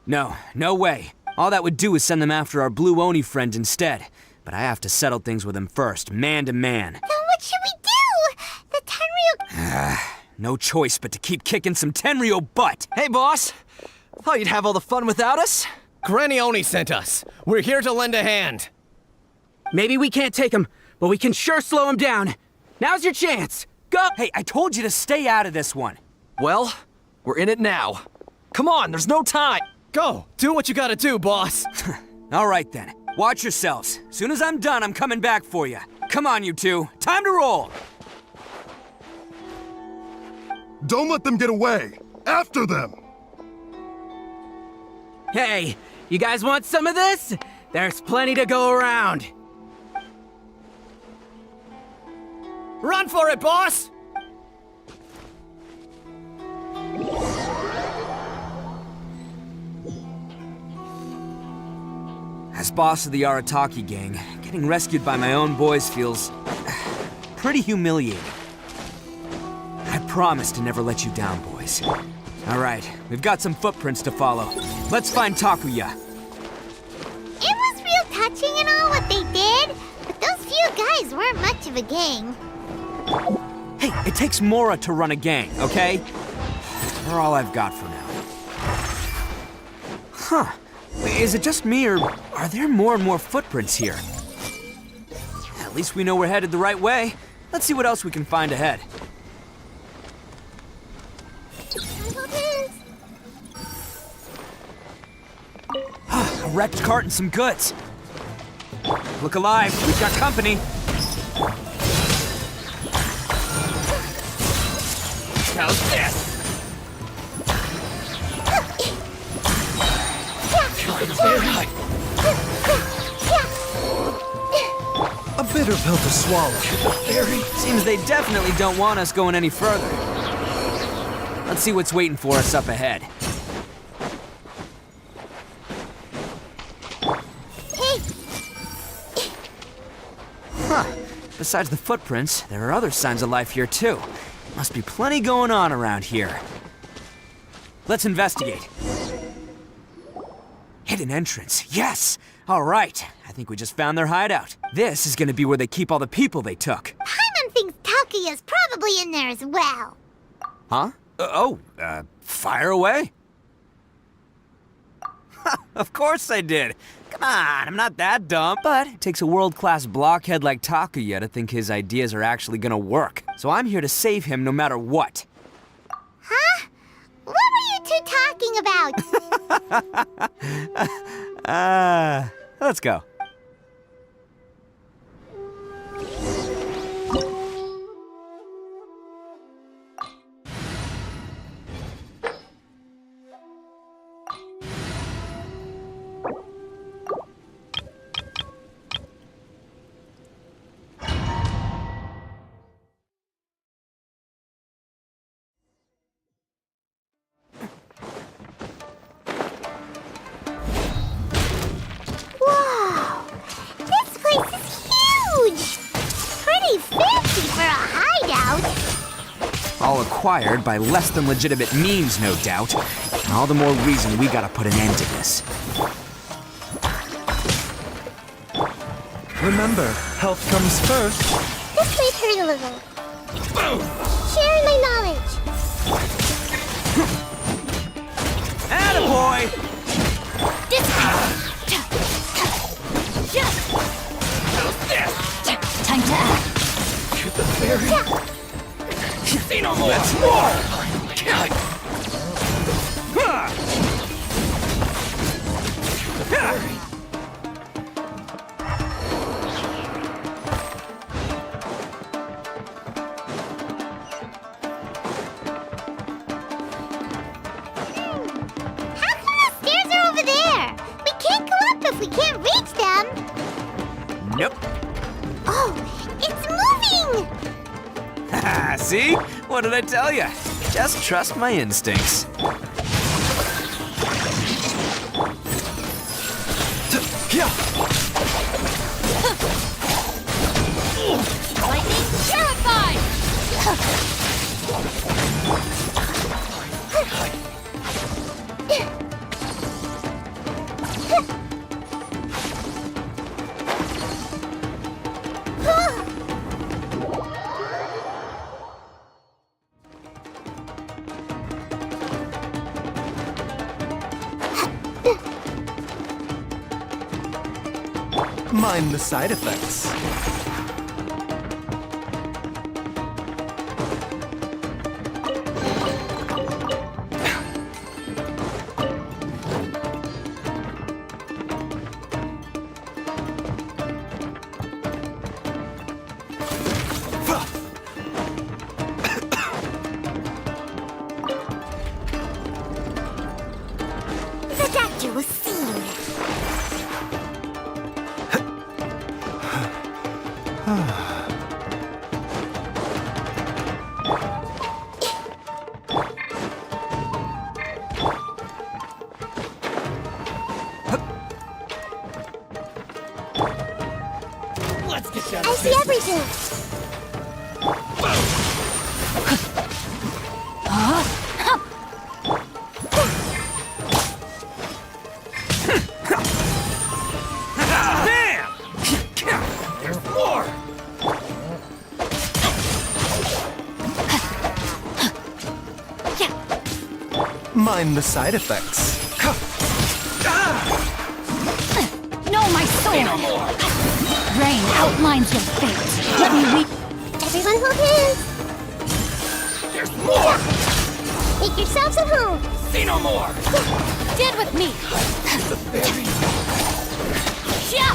No way. All that would do is send them after our blue Oni friend instead. But I have to settle things with him first, man to man.
Then what should we do? The Tenryou...
No choice but to keep kicking some Tenryou butt.
Hey, boss. Thought you'd have all the fun without us?
Granny Oni sent us. We're here to lend a hand.
Maybe we can't take him, but we can sure slow him down. Now's your chance. Go!
Hey, I told you to stay out of this one.
Well, we're in it now. Come on, there's no time.
Go, do what you gotta do, boss.
All right then. Watch yourselves. Soon as I'm done, I'm coming back for you. Come on, you two. Time to roll.
Don't let them get away! After them!
Hey, you guys want some of this? There's plenty to go around.
Run for it, boss!
As boss of the Arataki gang, getting rescued by my own boys feels pretty humiliating. I promise to never let you down, boys. All right, we've got some footprints to follow. Let's find Takuya.
It was real touching and all what they did, but those few guys weren't much of a gang.
Hey, it takes Mora to run a gang, okay? They're all I've got for now. Huh. Is it just me, or are there more and more footprints here? At least we know we're headed the right way. Let's see what else we can find ahead. A wrecked cart and some goods. Look alive, we've got company. How's this?
A bitter pill to swallow.
Seems they definitely don't want us going any further. Let's see what's waiting for us up ahead. Huh. Besides the footprints, there are other signs of life here too. Must be plenty going on around here. Let's investigate. Hidden entrance, yes! All right, I think we just found their hideout. This is gonna be where they keep all the people they took.
Paimon thinks Takuya's probably in there as well.
Huh? Fire away. Of course I did. Come on, I'm not that dumb. But it takes a world-class blockhead like Takuya to think his ideas are actually gonna work. So I'm here to save him no matter what.
Huh? What were you two talking about?
Let's go. All acquired by less than legitimate means, no doubt. All the more reason we gotta put an end to this.
Remember, health comes first.
This might hurt a little. Sharing my knowledge.
Attaboy!
Time to act.
Say no more! That's more!
How come the stairs are over there? We can't go up if we can't reach them.
Nope.
Oh, it's moving!
See? What did I tell you? Just trust my instincts.
Lightning purified!
Mind the side effects.
The doctor will see you. I see everything.
Bam! There's more!
Mind the side effects.
No, my sword! Rain outlines your fate. Let me read.
Everyone hold hands.
There's more!
Make yourselves at home.
Say no more!
Dead with me! Yeah!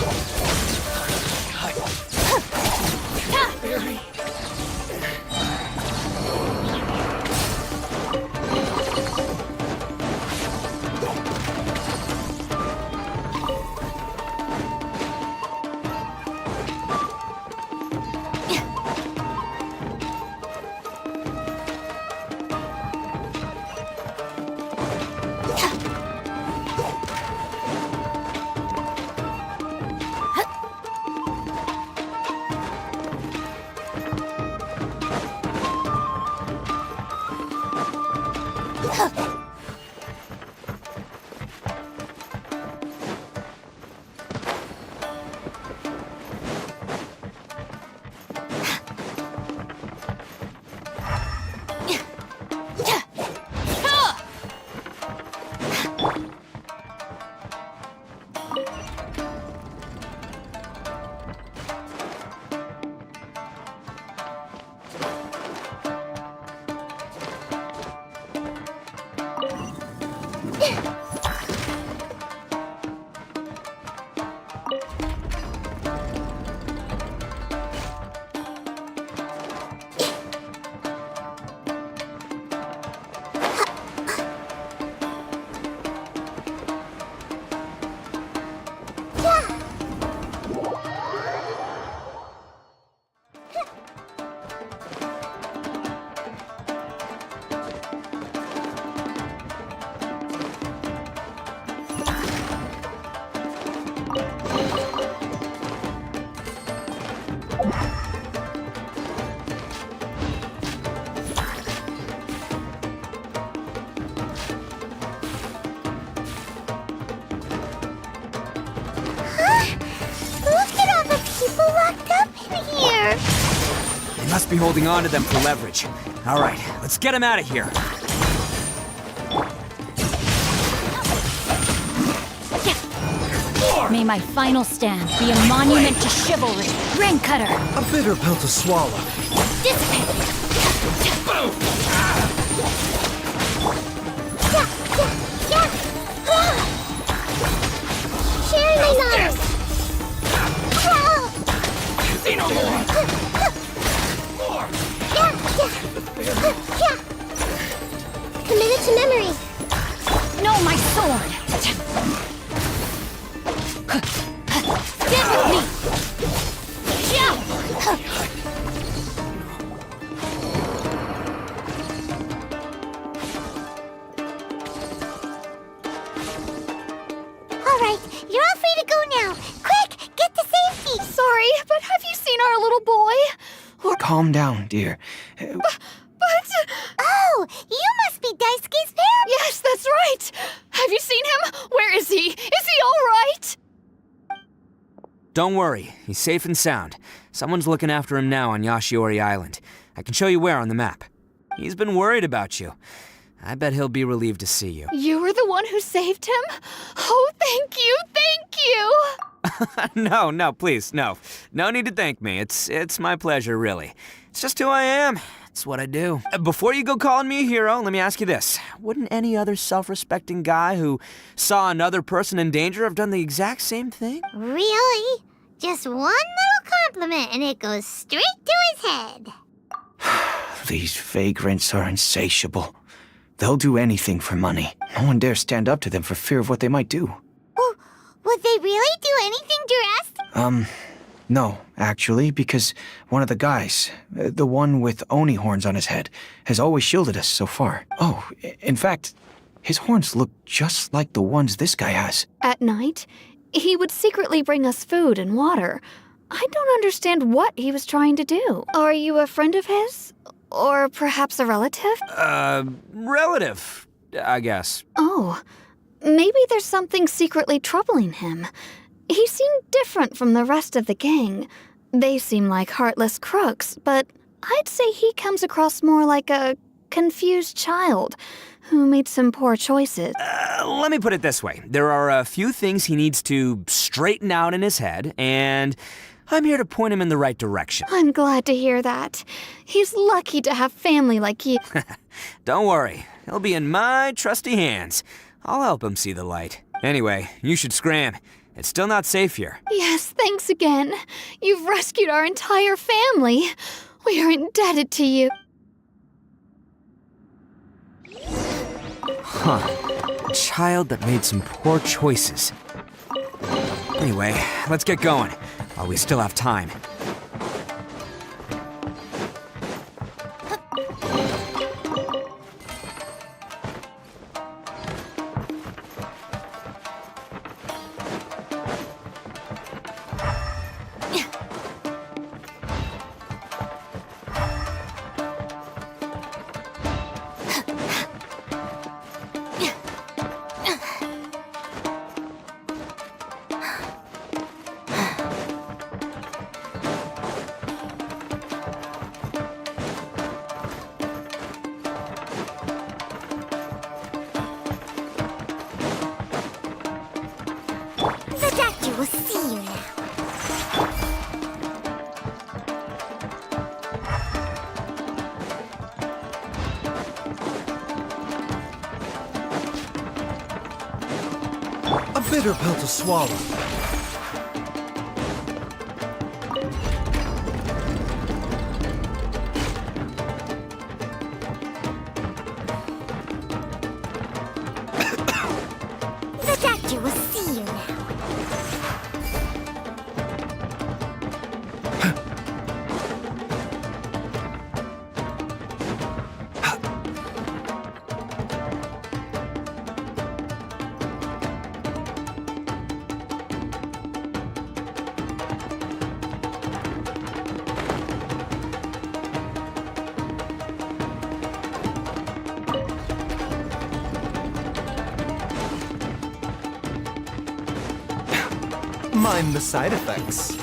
Look at all the people
be holding on to them for leverage. All right, let's get him out of here.
May my final stand be a monument to chivalry. Ring cutter.
A bitter pill to swallow.
Dissipate.
Sharing my knowledge.
Say no more!
Committed to memory.
No, my sword. Stand with me. Yeah.
All right, you're all free to go now. Quick, get to safety.
Sorry, but have you seen our little boy?
Calm down, dear.
Oh, you must be Daisuke's parent.
Yes, that's right. Have you seen him? Where is he? Is he all right?
Don't worry, he's safe and sound. Someone's looking after him now on Yashiori Island. I can show you where on the map. He's been worried about you. I bet he'll be relieved to see you.
You were the one who saved him? Oh, thank you, thank you!
No, please, no. No need to thank me. It's my pleasure, really. It's just who I am. It's what I do. Before you go calling me a hero, let me ask you this. Wouldn't any other self-respecting guy who saw another person in danger have done the exact same thing?
Really? Just one little compliment and it goes straight to his head.
These vagrants are insatiable. They'll do anything for money. No one dares stand up to them for fear of what they might do.
Oh, would they really do anything drastic?
No, actually, because one of the guys, the one with Oni horns on his head, has always shielded us so far. Oh, in fact, his horns look just like the ones this guy has.
At night, he would secretly bring us food and water. I don't understand what he was trying to do. Are you a friend of his? Or perhaps a relative?
Relative, I guess.
Oh, maybe there's something secretly troubling him. He seemed different from the rest of the gang. They seem like heartless crooks, but I'd say he comes across more like a confused child who made some poor choices.
Let me put it this way. There are a few things he needs to straighten out in his head, and I'm here to point him in the right direction.
I'm glad to hear that. He's lucky to have family like you.
Don't worry. He'll be in my trusty hands. I'll help him see the light. Anyway, you should scram. It's still not safe here.
Yes, thanks again. You've rescued our entire family. We are indebted to you.
Huh. A child that made some poor choices. Anyway, let's get going, while we still have time.
The doctor will see you now.
A bitter pill to swallow.
The doctor will see you now.
Mind the side effects.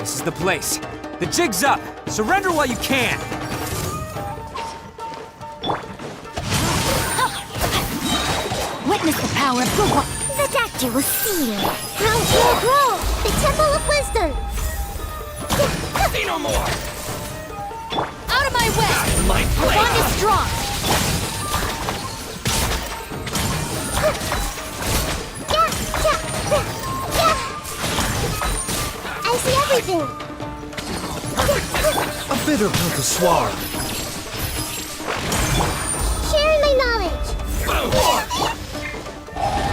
This is the place. The jig's up. Surrender while you can.
Witness the power of good.
The doctor will see you. Ground will grow. The Temple of Wisdom.
See no more.
Out of my way!
My
The
blade.
bond is strong.
I see everything.
A bitter pill to swallow.
Sharing my knowledge.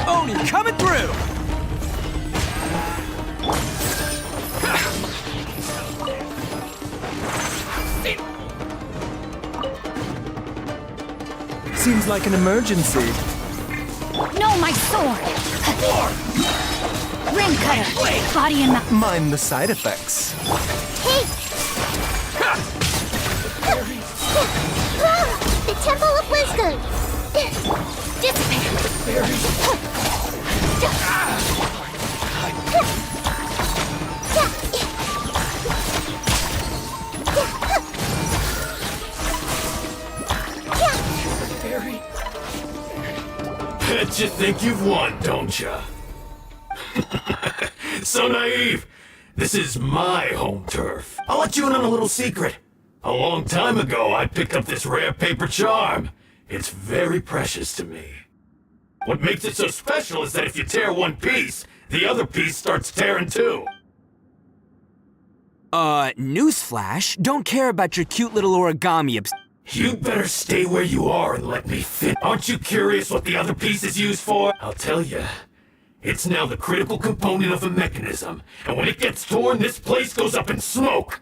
Oni coming through.
Seems like an emergency.
No, my sword! Ring cutter! Body and mouth.
Mind the side effects.
Hey! The Temple of Wisdom.
Dissipate!
Bet you think you've won, don't ya? So naive. This is my home turf. I'll let you in on a little secret. A long time ago, I picked up this rare paper charm. It's very precious to me. What makes it so special is that if you tear one piece, the other piece starts tearing too.
Newsflash, don't care about your cute little origami
You better stay where you are and let me fit. Aren't you curious what the other piece is used for? I'll tell you. It's now the critical component of a mechanism, and when it gets torn, this place goes up in smoke.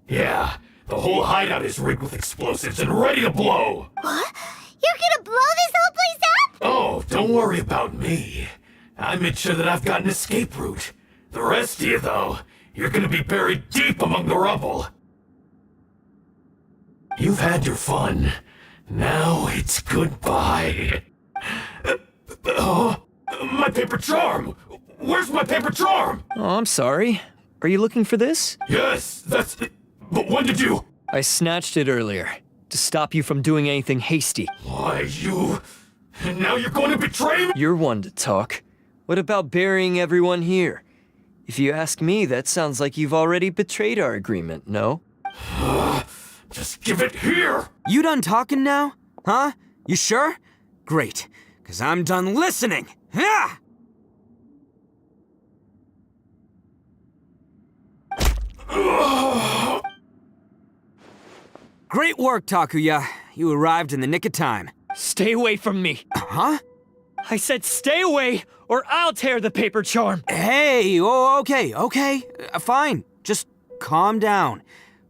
Yeah, the whole hideout is rigged with explosives and ready to blow.
What? You're gonna blow this whole place up?
Oh, don't worry about me. I made sure that I've got an escape route. The rest of you, though, you're gonna be buried deep among the rubble. You've had your fun. Now it's goodbye. My paper charm! Where's my paper charm?
Oh, I'm sorry. Are you looking for this?
Yes, that's it. But when did you...
I snatched it earlier, to stop you from doing anything hasty.
Why, you... Now you're going to betray me?
You're one to talk. What about burying everyone here? If you ask me, that sounds like you've already betrayed our agreement, no?
Just give it here!
You done talking now? Huh? You sure? Great, because I'm done listening. Yeah! Great work, Takuya. You arrived in the nick of time.
Stay away from me.
Huh?
I said stay away, or I'll tear the paper charm.
Hey, okay. Fine. Just calm down.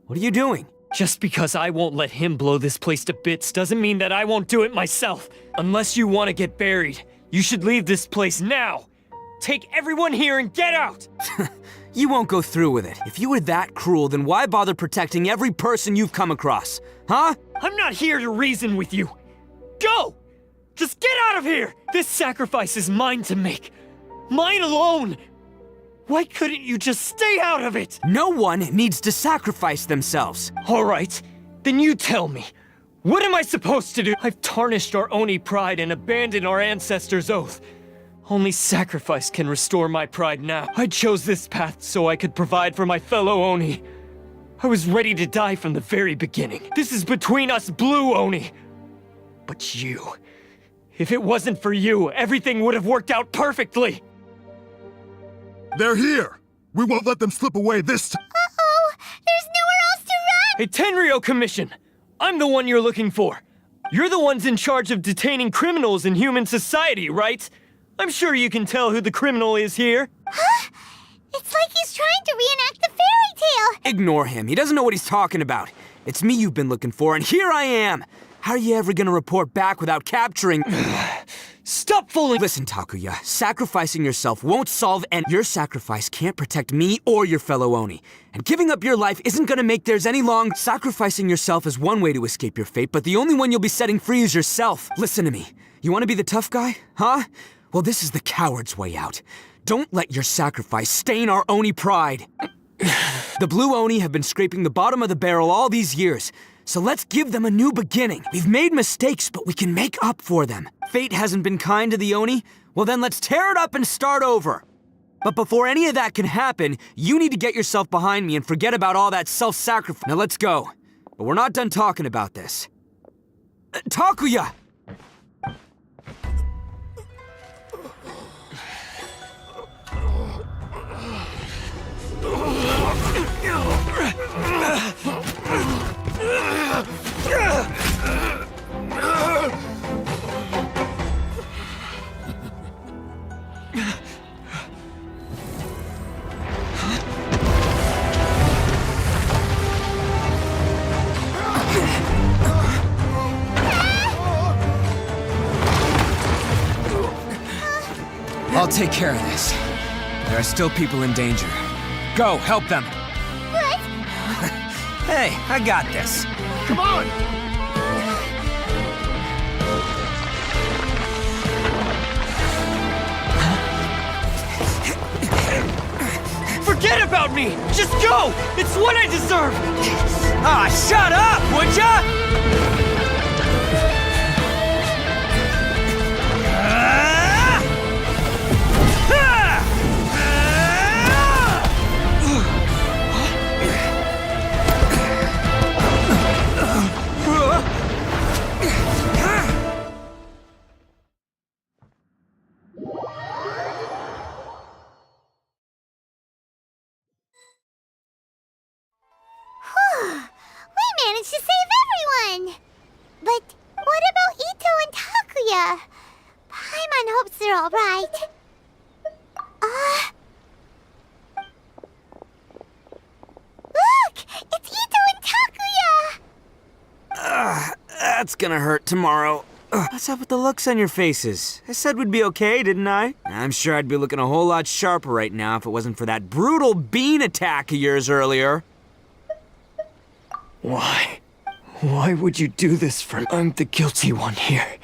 What are you doing?
Just because I won't let him blow this place to bits doesn't mean that I won't do it myself. Unless you want to get buried, you should leave this place now. Take everyone here and get out!
You won't go through with it. If you were that cruel, then why bother protecting every person you've come across? Huh?
I'm not here to reason with you. Go! Just get out of here! This sacrifice is mine to make. Mine alone! Why couldn't you just stay out of it?
No one needs to sacrifice themselves.
All right, then you tell me. What am I supposed to do? I've tarnished our Oni pride and abandoned our ancestors' oath. Only sacrifice can restore my pride now. I chose this path so I could provide for my fellow Oni. I was ready to die from the very beginning. This is between us blue Oni. But you... If it wasn't for you, everything would have worked out perfectly.
They're here! We won't let them slip away this time!
Uh-oh! There's nowhere else to run!
Hey, Tenryo Commission! I'm the one you're looking for. You're the ones in charge of detaining criminals in human society, right? I'm sure you can tell who the criminal is here.
Huh? It's like he's trying to reenact the fairy tale!
Ignore him. He doesn't know what he's talking about. It's me you've been looking for, and here I am! How are you ever gonna report back without capturing...
Stop fooling!
Listen, Takuya, sacrificing yourself won't solve your sacrifice can't protect me or your fellow Oni. And giving up your life isn't gonna make theirs any long. Sacrificing yourself is one way to escape your fate, but the only one you'll be setting free is yourself. Listen to me. You wanna be the tough guy? Huh? Well, this is the coward's way out. Don't let your sacrifice stain our Oni pride. The Blue Oni have been scraping the bottom of the barrel all these years, so let's give them a new beginning. We've made mistakes, but we can make up for them. Fate hasn't been kind to the Oni? Well then let's tear it up and start over. But before any of that can happen, you need to get yourself behind me and forget about all that self-sacrifice. Now let's go. But we're not done talking about this. Takuya! I'll take care of this. There are still people in danger. Go, help them.
What?
Hey, I got this.
Come on!
Forget about me! Just go! It's what I deserve!
Ah, shut up, would ya?
We managed to save everyone! But what about Itto and Takuya? Paimon hopes they're alright. Look! It's Itto and Takuya!
That's gonna hurt tomorrow. What's up with the looks on your faces? I said we'd be okay, didn't I? I'm sure I'd be looking a whole lot sharper right now if it wasn't for that brutal bean attack of yours earlier.
Why? Why would you do this for me? I'm the guilty one here.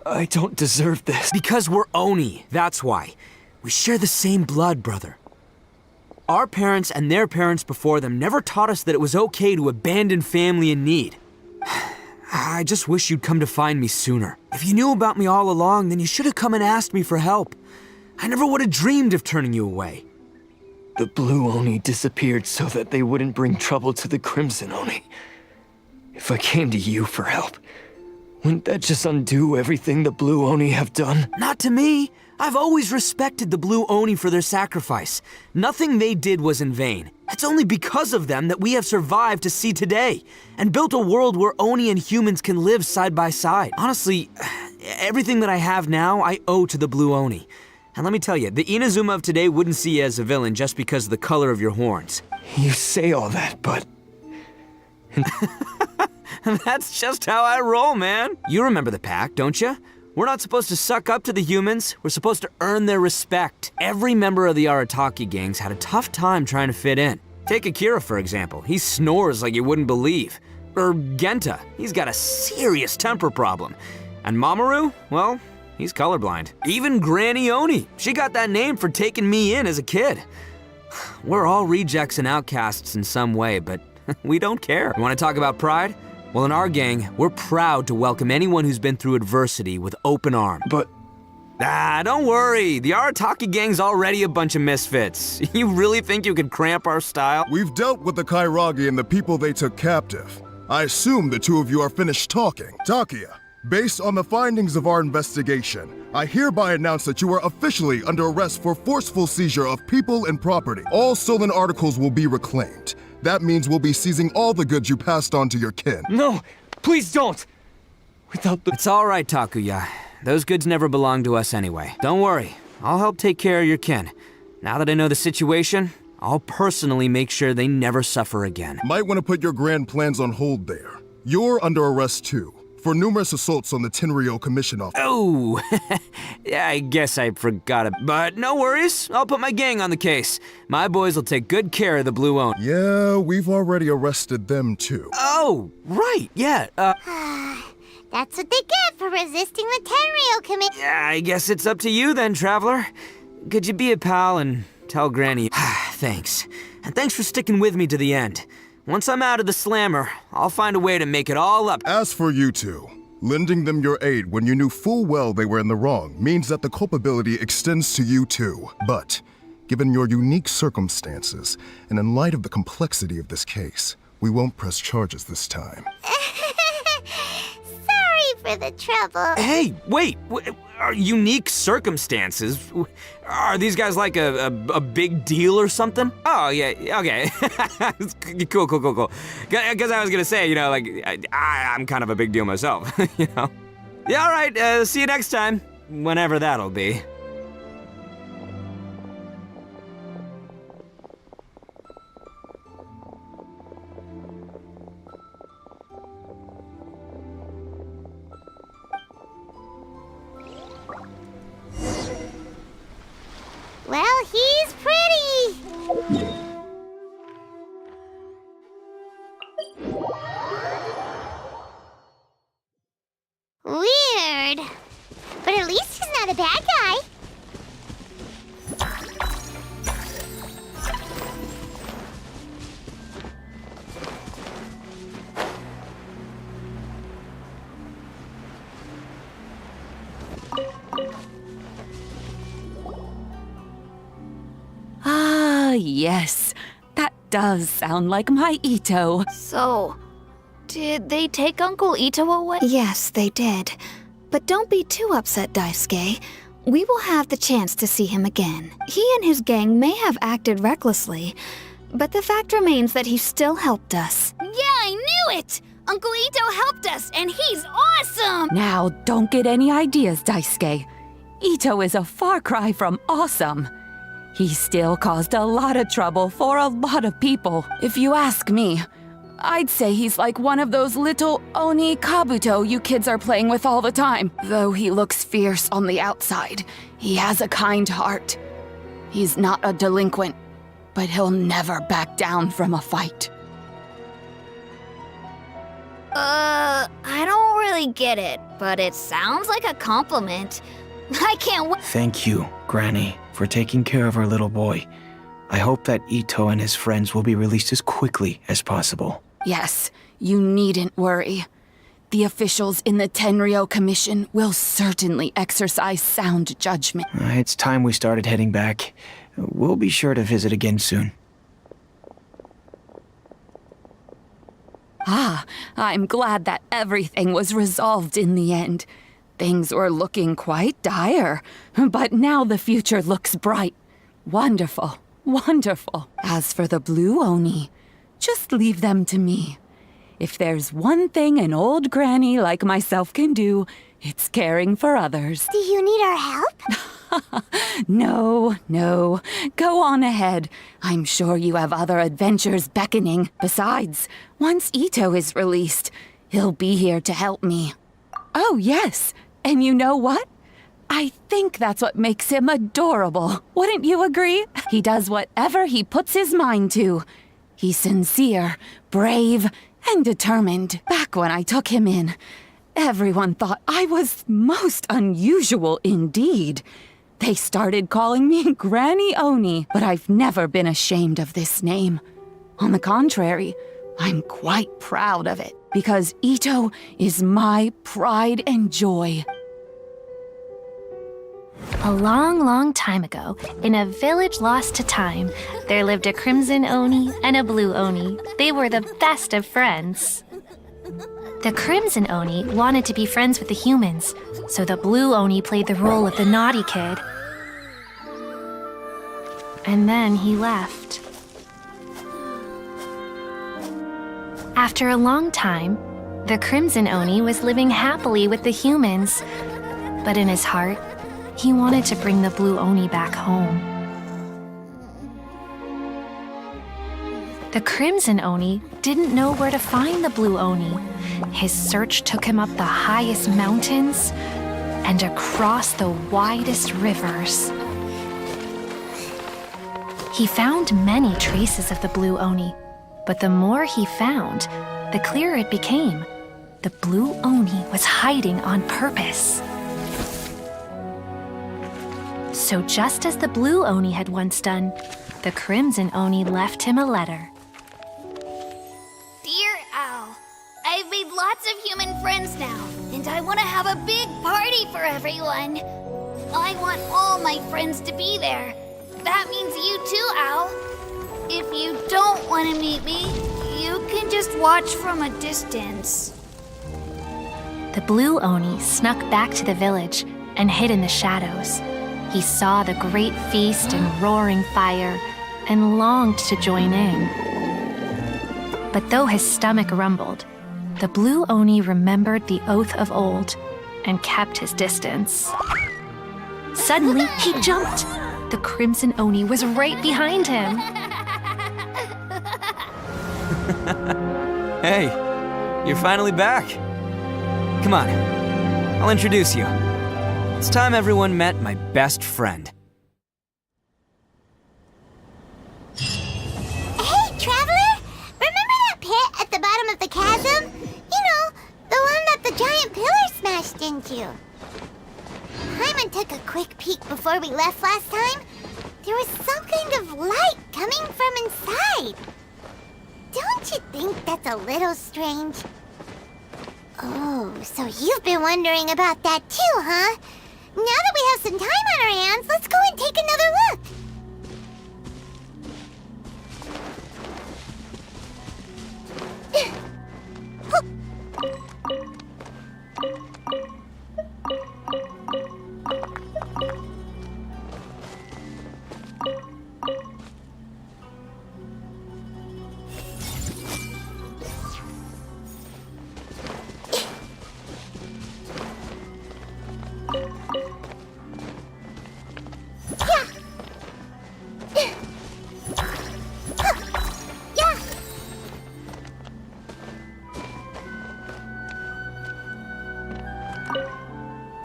I don't deserve this.
Because we're Oni, that's why. We share the same blood, brother. Our parents and their parents before them never taught us that it was okay to abandon family in need. I just wish you'd come to find me sooner. If you knew about me all along, then you should have come and asked me for help. I never would have dreamed of turning you away.
The Blue Oni disappeared so that they wouldn't bring trouble to the Crimson Oni. If I came to you for help, wouldn't that just undo everything the Blue Oni have done?
Not to me. I've always respected the Blue Oni for their sacrifice. Nothing they did was in vain. It's only because of them that we have survived to see today, and built a world where Oni and humans can live side by side. Honestly, everything that I have now, I owe to the Blue Oni. And let me tell you, the Inazuma of today wouldn't see you as a villain just because of the color of your horns.
You say all that, but...
That's just how I roll, man. You remember the pact, don't you? We're not supposed to suck up to the humans. We're supposed to earn their respect. Every member of the Arataki gangs had a tough time trying to fit in. Take Akira, for example. He snores like you wouldn't believe. Or Genta. He's got a serious temper problem. And Mamoru, well, he's colorblind. Even Granny Oni. She got that name for taking me in as a kid. We're all rejects and outcasts in some way, but we don't care. You want to talk about pride? Well, in our gang, we're proud to welcome anyone who's been through adversity with open arms.
But...
don't worry. The Arataki gang's already a bunch of misfits. You really think you could cramp our style?
We've dealt with the Kairagi and the people they took captive. I assume the two of you are finished talking. Takuya, based on the findings of our investigation, I hereby announce that you are officially under arrest for forceful seizure of people and property. All stolen articles will be reclaimed. That means we'll be seizing all the goods you passed on to your kin.
No! Please don't! Without the...
It's all right, Takuya. Those goods never belonged to us anyway. Don't worry. I'll help take care of your kin. Now that I know the situation, I'll personally make sure they never suffer again.
Might want to put your grand plans on hold there. You're under arrest too, for numerous assaults on the Tenryo Commission office.
Oh, yeah, I guess I forgot it. But no worries, I'll put my gang on the case. My boys will take good care of the Blue Oni.
Yeah, we've already arrested them too.
Oh, right, yeah,
That's what they get for resisting the Tenryo Commission.
Yeah, I guess it's up to you then, Traveler. Could you be a pal and tell Granny? Thanks. And thanks for sticking with me to the end. Once I'm out of the slammer, I'll find a way to make it all up.
As for you two, lending them your aid when you knew full well they were in the wrong means that the culpability extends to you too. But, given your unique circumstances, and in light of the complexity of this case, we won't press charges this time.
Sorry for the trouble.
Hey, wait! Unique circumstances? Are these guys like a big deal or something? Oh, yeah, okay. Cool. Because I was gonna say, you know, like, I'm kind of a big deal myself, you know? Yeah, all right, see you next time. Whenever that'll be.
Well, he's pretty. Weird. But at least he's not a bad guy.
Ah, yes. That does sound like my Itto.
So, did they take Uncle Itto away?
Yes, they did. But don't be too upset, Daisuke. We will have the chance to see him again. He and his gang may have acted recklessly, but the fact remains that he still helped us.
Yeah, I knew it! Uncle Itto helped us, and he's awesome!
Now, don't get any ideas, Daisuke. Itto is a far cry from awesome. He still caused a lot of trouble for a lot of people. If you ask me, I'd say he's like one of those little Oni Kabuto you kids are playing with all the time. Though he looks fierce on the outside, he has a kind heart. He's not a delinquent, but he'll never back down from a fight.
I don't really get it, but it sounds like a compliment. I can't wait.
Thank you, Granny, for taking care of our little boy. I hope that Itto and his friends will be released as quickly as possible.
Yes, you needn't worry. The officials in the Tenryou Commission will certainly exercise sound judgment.
It's time we started heading back. We'll be sure to visit again soon.
Ah, I'm glad that everything was resolved in the end. Things were looking quite dire, but now the future looks bright. Wonderful, wonderful. As for the Blue Oni, just leave them to me. If there's one thing an old granny like myself can do, it's caring for others.
Do you need our help?
No. Go on ahead. I'm sure you have other adventures beckoning. Besides, once Itto is released, he'll be here to help me. Oh, yes. And you know what? I think that's what makes him adorable. Wouldn't you agree? He does whatever he puts his mind to. He's sincere, brave, and determined. Back when I took him in, everyone thought I was most unusual indeed. They started calling me Granny Oni, but I've never been ashamed of this name. On the contrary, I'm quite proud of it, because Itto is my pride and joy.
A long, long time ago, in a village lost to time, there lived a Crimson Oni and a Blue Oni. They were the best of friends. The Crimson Oni wanted to be friends with the humans, so the Blue Oni played the role of the naughty kid. And then he left. After a long time, the Crimson Oni was living happily with the humans, but in his heart, he wanted to bring the Blue Oni back home. The Crimson Oni didn't know where to find the Blue Oni. His search took him up the highest mountains and across the widest rivers. He found many traces of the Blue Oni, but the more he found, the clearer it became. The Blue Oni was hiding on purpose. So just as the Blue Oni had once done, the Crimson Oni left him a letter.
Dear Owl, I've made lots of human friends now, and I want to have a big party for everyone. I want all my friends to be there. That means you too, Owl. If you don't want to meet me, you can just watch from a distance.
The Blue Oni snuck back to the village and hid in the shadows. He saw the great feast and roaring fire and longed to join in. But though his stomach rumbled, the Blue Oni remembered the oath of old and kept his distance. Suddenly, he jumped. The Crimson Oni was right behind him.
Hey, you're finally back. Come on, I'll introduce you. It's time everyone met my best friend.
Hey, Traveler! Remember that pit at the bottom of the chasm? You know, the one that the giant pillar smashed into. Paimon took a quick peek before we left last time. There was something of light coming from inside. Don't you think that's a little strange? Oh, so you've been wondering about that too, huh? Now that we have some time on our hands, let's go and take another look.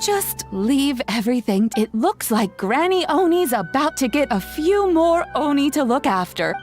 Just leave everything. It looks like Granny Oni's about to get a few more Oni to look after.